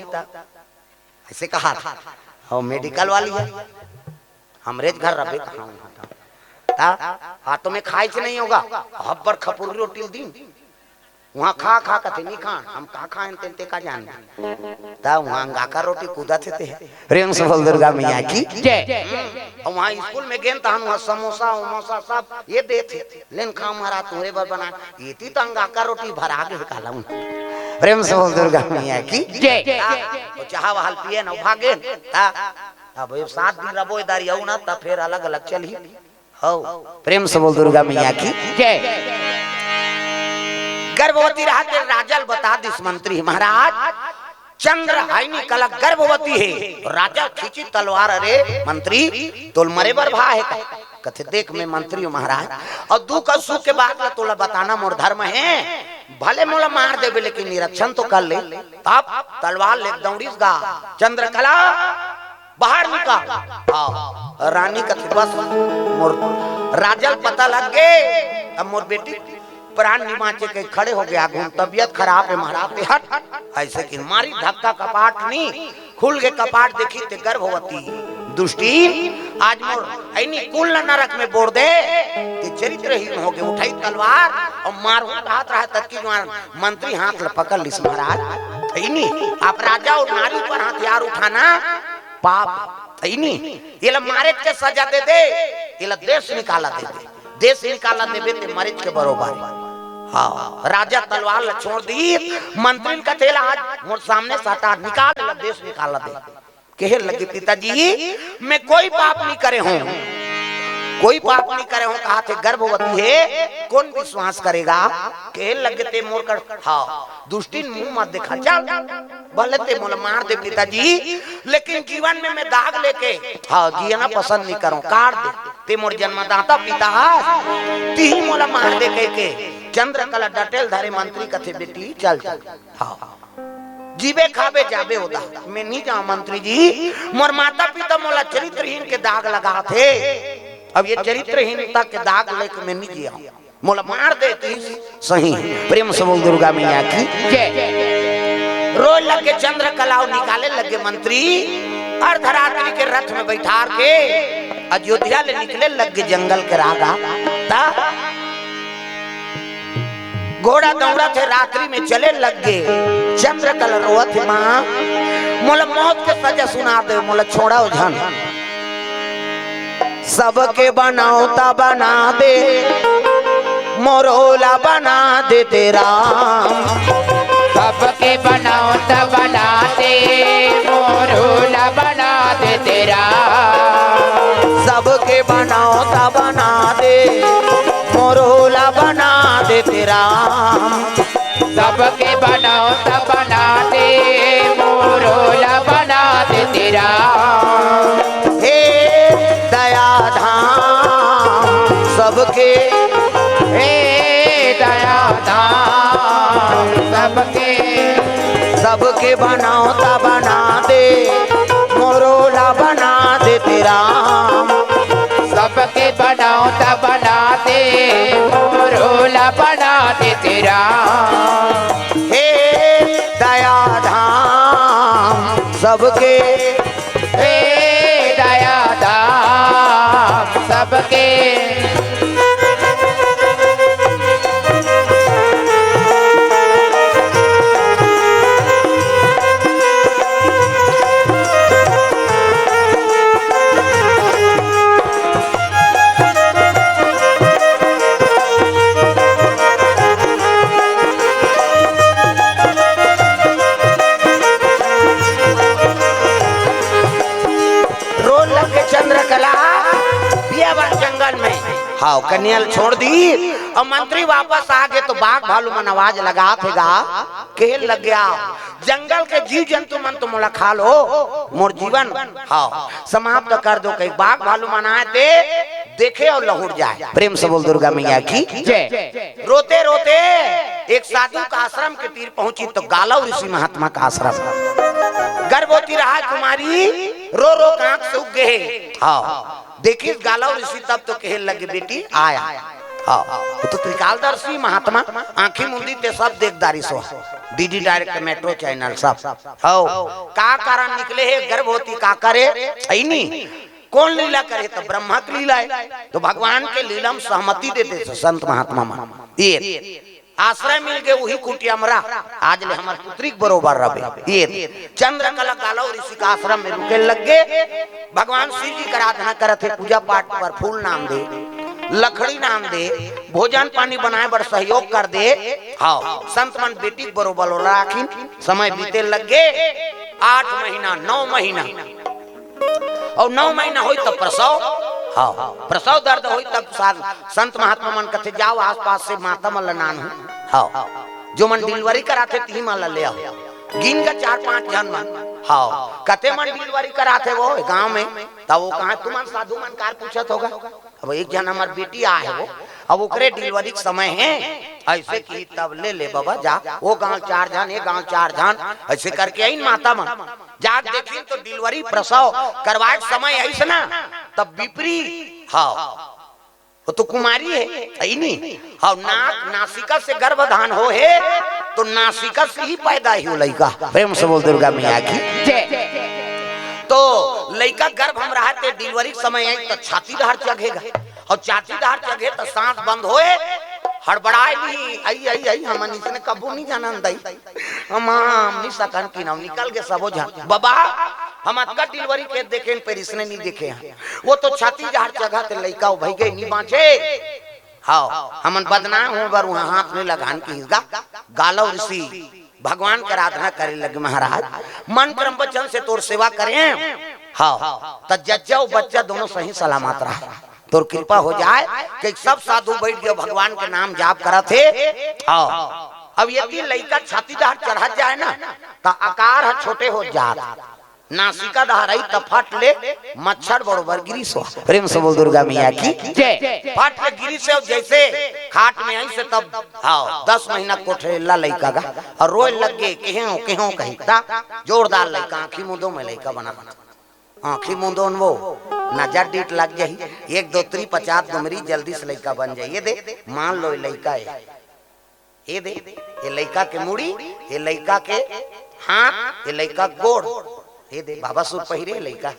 ऐसे कहा था हाँ मेडिकल वाली है हमरेज घर रबे कहा हाथों में खाई से नहीं होगा हब्बर खपुरी रोटी दिन वहाँ खा खा कथे नहीं खा हम का खाए ते का जान ता वहाँ गाका रोटी कूदा थे प्रेम से बोल दुर्गा मैया की जय। और वहाँ स्कूल में गेन ता हम वहाँ समोसा उमोसा सब ये दे थे लेन खा हमारा तुम्हारे बर बना ये थी तो गाका रोटी भरा के काला प्रेम से बोल दुर्गा मैया की जय। तो चाह वहाल पिए न भागे ता अब 7 दिन रबो इधर आऊ ना तब फिर अलग अलग चली हो प्रेम से बोल दुर्गा मैया की जय। गर्भवती रहते राजल बता दिस मंत्री महाराज चंद्र हाइनी कलक गर्भवती है राजा खींची तलवार अरे मंत्री तोल मरे बर भा है कथे देख में मंत्री महाराज और दुख और सुख के बाद तोला बताना मोर धर्म है भले मोला मार देवे लेकिन निरीक्षण तो कर ले तब तलवार ले दौड़ीस गा चंद्रकला बाहर निकाल रानी कथे बस मोर राजल पता लग गए अब मोर बेटी प्राण निमाचे के खड़े हो गया घूम तबियत खराब है महाराज हट ऐसे कि मारी धक्का कपाट नहीं खुल के कपाट देखी ते गर्भवती दुष्टी आज मोर ऐनी कुल नरक में बोर दे ते चरित्रहीन हो गए उठाई तलवार और मारो हाथ रहा तक की मंत्री हाथ ल पकड़ लिस महाराज ऐनी आप राजा और नारी पर हथियार उठाना पाप ऐनी ये ला मारे के सजा दे दे ये ला देश निकाला दे दे देश निकाला देवे ते मरीज के बरोबर हाँ राजा तलवार छोड़ दी मंत्री का थैला आज मोर सामने सटा निकाल देश निकाला दे कहे लगे पिताजी मैं कोई पाप नहीं करे हूँ कोई पाप नहीं करे हो, कहा थे गर्भवती है, कौन विश्वास करेगा? के लगते मोर कर हाँ दुष्टी मुंह मत दिखा, चल बोलते मोला मार दे पिताजी, लेकिन जीवन में मैं दाग लेके हाँ जीना पसंद नहीं करूं, काट दे ते मोर जन्मदाता पिता ती मोला मार दे के चंद्रकला डटेल धारे मंत्री कथे बेटी चल चल हाँ जीवे खावे जावे होता, मैं नहीं जाऊं मंत्री जी, मोर माता पिता मोला चरित्रहीन के दाग लगा थे, अब ये चरित्रहीनता के दाग लेके मैं नहीं जिया, मोला मार देती सही। प्रेम से बोल दुर्गा मैया की जय। रोज लगे चंद्रकला निकाले लगे मंत्री, अर्धरात्रि के रथ में बैठा के अयोध्या ले निकले लगे जंगल के रागा, घोड़ा दौड़ा थे रात्रि में चले लग गए, चंद्रकला रोवत माँ मोला मौत के सजा सुना दे, मोला छोड़ा झन, सबके बनाओता बना दे मोरोला बना दे तेरा, सबके बनाओता बना दे मोरोला बना दे तेरा, सबके बनाओता बना दे मोरोला बना दे तेरा, सबके बनाओता बना दे मोरोला बना दे तेरा, हे दया धाम सबके, हे दया धाम सबके, सबके बनाओता बना दे मोरोला बना दे तेरा, सबके बनाओता बना दे मोरोला बना दे तेरा, हे दया धाम सबके, हे दया धाम सबके, हाँ कन्याल छोड़ दी और मंत्री वापस आ गए तो बाघ भालू मन आवाज लगा थेगा, खेल लग गया जंगल के जीव जंतु मन तो मोला खा लो, मोर जीवन हाँ समाप्त कर दो, कहीं बाघ भालू मन आए थे देखे और लहुट जाए। प्रेम से बोल दुर्गा मैया की जय। रोते रोते एक साधु का आश्रम के तीर पहुंची तो गालव ऋषि महात्मा का आश्रम, गर्भवती रहा कुमारी रो रो आंख से उग गए, हाँ देखिए गालव ऋषि तब तो कहे लगे बेटी आया, हाँ तो त्रिकालदर्शी महात्मा आंखें मुंदी ते सब देखदारी सो, डीडी डायरेक्ट मेट्रो चैनल सब हो का कारण निकले है गर्भवती का करे नहीं, कौन लीला करे तो ब्रह्मा की लीला है, तो भगवान के लीला में सहमति देते संत महात्मा मान, ये आश्रय मिल गए वही कुटियामरा आज ले हमार पुत्री बरोबर रहे, ये चंद्रकला गालव ऋषि का आश्रम में रुके लग गए, भगवान शिव जी का आराधना करते, पूजा पाठ पर फूल नाम दे, लकड़ी नाम दे, भोजन पानी बनाए बर सहयोग कर दे, हाँ संत मन बेटी बरोबर राखिन, समय बीते लग गए 8 महीना 9 महीना और 9 महीना हुई तब प्रसव, हाँ प्रसव दर्द हुई तब संत महात्मा मन कथे जाओ आसपास से माता मन नान हो, हाँ जो मन डिलीवरी कराते ती मन ले आओ, गिन का 4-5 जन मन, हाँ कथे मन डिलीवरी कराते वो गांव में, तब वो कहा तुम साधु मन कार पूछत होगा, अब एक जन हमार बेटी आए वो, अब ओकरे डिलीवरी के समय है ऐसे की तब ले बाबा जा, वो गांव 4 जन ये गांव 4 जन ऐसे करके आई माता मन जाग देखी तो डिलीवरी प्रसव करवाए समय ऐसे ना तब विपरी, हाँ वो तो कुमारी है नहीं, हाँ नाक नासिका से गर्भधान हो है तो नासिका से ही पैदा ही हो लड़का। प्रेम से बोल दुर्गा मैया की तो लड़का गर्भ हम रहा थे डिलीवरी समय आई तो छाती दहाड़ चढ़ेगा और छाती दहाड़ चढ़े तो सांस बंद होए हड़बड़ाए भी आई हम इसने कबू नहीं जाना दई हम नहीं सकन की नाम निकल के सबो जान बाबा हम अक्का डिलीवरी के देखे पर इसने नहीं देखे हैं, वो तो छाती जहां जगह ते लइका भाई गई नहीं बाँचे, हाँ हमन बदनाम हो बर वहां हाथ में लगान की गालव ऋषि भगवान की आराधना करे लगे, महाराज मन क्रम वचन से तोर सेवा करें, हाँ तो जज्जा और बच्चा दोनों सही सलामत रहा, तो कृपा हो जाए कि सब साधु बैठ गए भगवान के नाम जाप करा थे। अब यदि लड़का छाती दहाड़ चढ़ा जाए ना तो आकार है छोटे हो जात, नासिका दहाड़ई तो फट ले मच्छर बरोबर गिरी सो। प्रेम से बोल दुर्गा मैया की जय। फट ले गिरी से जैसे खाट में आई से तब 10 महीना कोठरेला लड़का का और रोए लग गए केहों केहों कहता जोरदार लड़का आँखी मुंदों में लड़का बना आँखी मुंदों वो नजर डीट लग जाही 1 2 3 50 दुमरी जल्दी से लड़का बन जाए। ये दे मान लो लड़का है, ये दे ये लड़का के मुड़ी, ये लड़का के हाथ, ये लड़का गोड़, ये दे बाबा सुर पहिरे लड़का,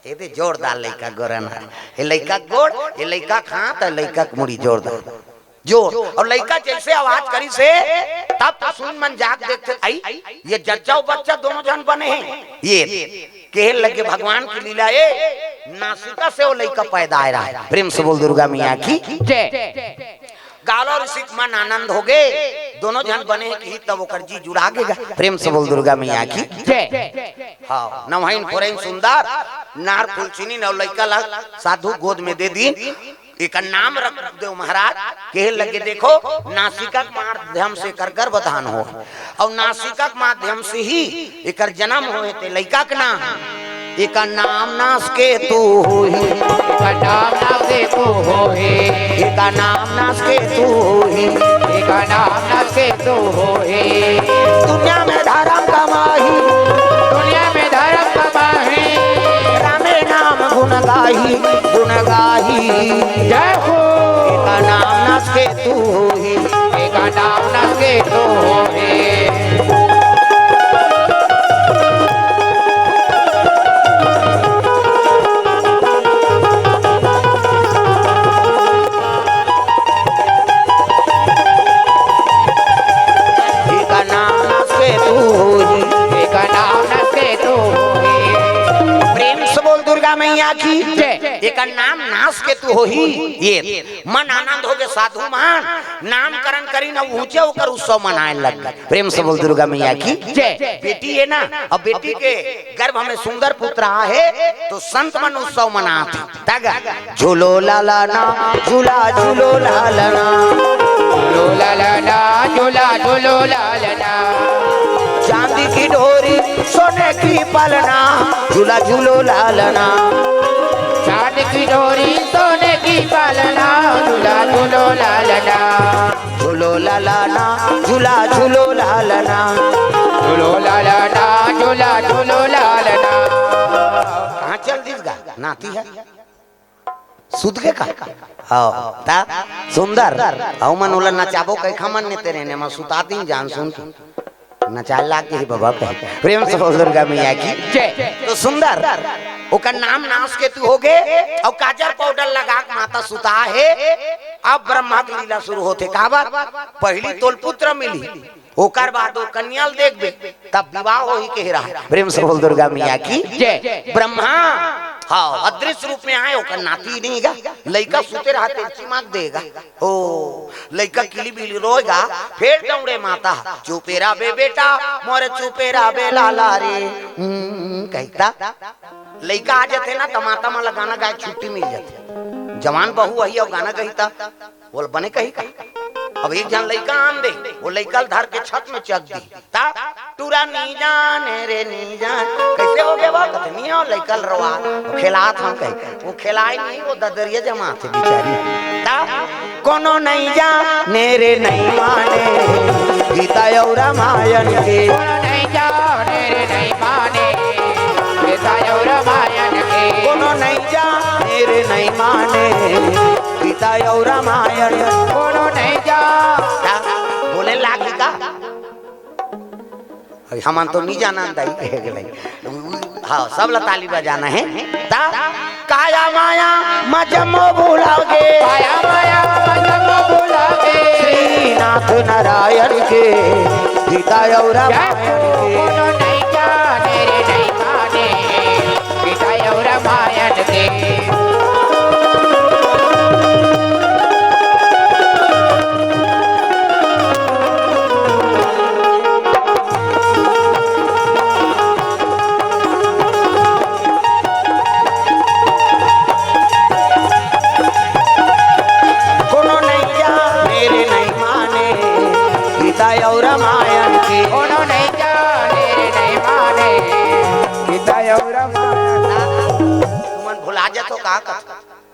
ये दे जोरदार लड़का गोरन है, ये लड़का गोड़, ये लड़का हाथ, लड़का के मुड़ी जोरदार जोर। और लड़का जैसे आवाज करी से तब सुन मन जाग देखते आई ये जज्जा बच्चा दोनों जन बने हैं। ये कह लगे भगवान की लीला है, नासिका से वो लड़का पैदा आ रहा है। प्रेम से बोल दुर्गा मैया की जय। गालो और सिख मन आनंद हो गए, दोनों जन बने हैं कि तब वो जी जुड़ा गेगा। प्रेम से बोल दुर्गा मैया की जय। हाँ नवहीन फोरेन सुंदर नार फुलचिनी नव लड़का ला साधु गोद में दे दी, एक नाम रख दो महाराज। कह लगे देखो नासिका के माध्यम से कर गर्भधान हो और नासिका के माध्यम से ही एक जन्म होए थे लड़का के नाम, एक नाम नास के तू होही, एक नाम नास के तू होही, एक नाम नास के तू होही, एक नाम नास के तू होही। दुनिया में धर्म कमाही, दुनिया में धर्म कमाही, रामे नाम गुण गाही, गुण गाही जय हो। एक नाम नास के तू होही, एक नाम नास के तू होही। मैया की एक नाम नास के तू हो ही। ये मन आनंद हो गए साधु महान नामकरण करी ना ऊंचे होकर उत्सव मनाने लग गए। प्रेम से बोल दुर्गा मैया की जय। बेटी है ना अब बेटी के गर्भ में सुंदर पुत्र है तो संत मन उत्सव मनाते तगा झूलो लालाना झूला झूलो लालना, झूलो लालना झूला झूलो लालना, चांदी की डोरी सोने की पलना, झूला झूलो लालना, चांदी की डोरी सोने की पलना, झूला झूलो लालना, झूलो लालना झूला झूलो लालना, झूलो लालना झूला झूलो लालना। कहाँ चल दिस गा नाती है सुध के का ता सुंदर औ मन उला नचाबो कई खमन ने तेरे ने म सुताती जान सुन नचाल लागे ही बाबा पे। प्रेम से बोल दुर्गा मैया की जय। तो सुंदर ओकर नाम नाश के तू हो गए और काजल पाउडर लगा के माता सुता है। अब ब्रह्मा की लीला शुरू होते काबर पहली तोल पुत्र मिली ओकर बाद वो कन्याल देख बे तब विवाह हो ही कह रहा। प्रेम से बोल दुर्गा मैया की जय। ब्रह्मा हाँ अदृश्य रूप में आए ओकर नाती नहीं गा लड़का सुते रहते चिमाक देगा ओ लड़का किली बिली रोएगा फिर दौड़े माता चुपेरा बे बेटा मोरे चुपेरा बे लाला रे कहता लड़का आ जाते ना तो माता माला गाना गाय छुट्टी मिल जाती। जवान बहू वही और गाना कहता बोल बने कही का अब एक जन लड़का आन दे वो लड़का धर के छत में चक दी ता टूरा नी जान रे नी जान कैसे हो गया वो कतनी हो लड़का रवा खेलात हम कहे वो खिलाए नहीं वो ददरिया जमा थे बेचारी ता कोनो नहीं जाने रे नहीं माने गीता और रामायण के कोनो नहीं जाने रे नहीं माने गीता और रामायण के कोनो नहीं जाने रे नहीं माने गीता और रामायण कोनो नहीं जा बोले लागी का हम तो नहीं जाना हाँ सब लताली बजाना है ता काया माया मजमो भूलागे काया माया मजमो भूलागे श्रीनाथ नारायण के गीता और कोनो नहीं जाने रे नहीं माने गीता और रामायण के सीता और रामायण की। उन्होंने नहीं जाने रे नहीं माने सीता और रामायण। तुमन भुला जा तो का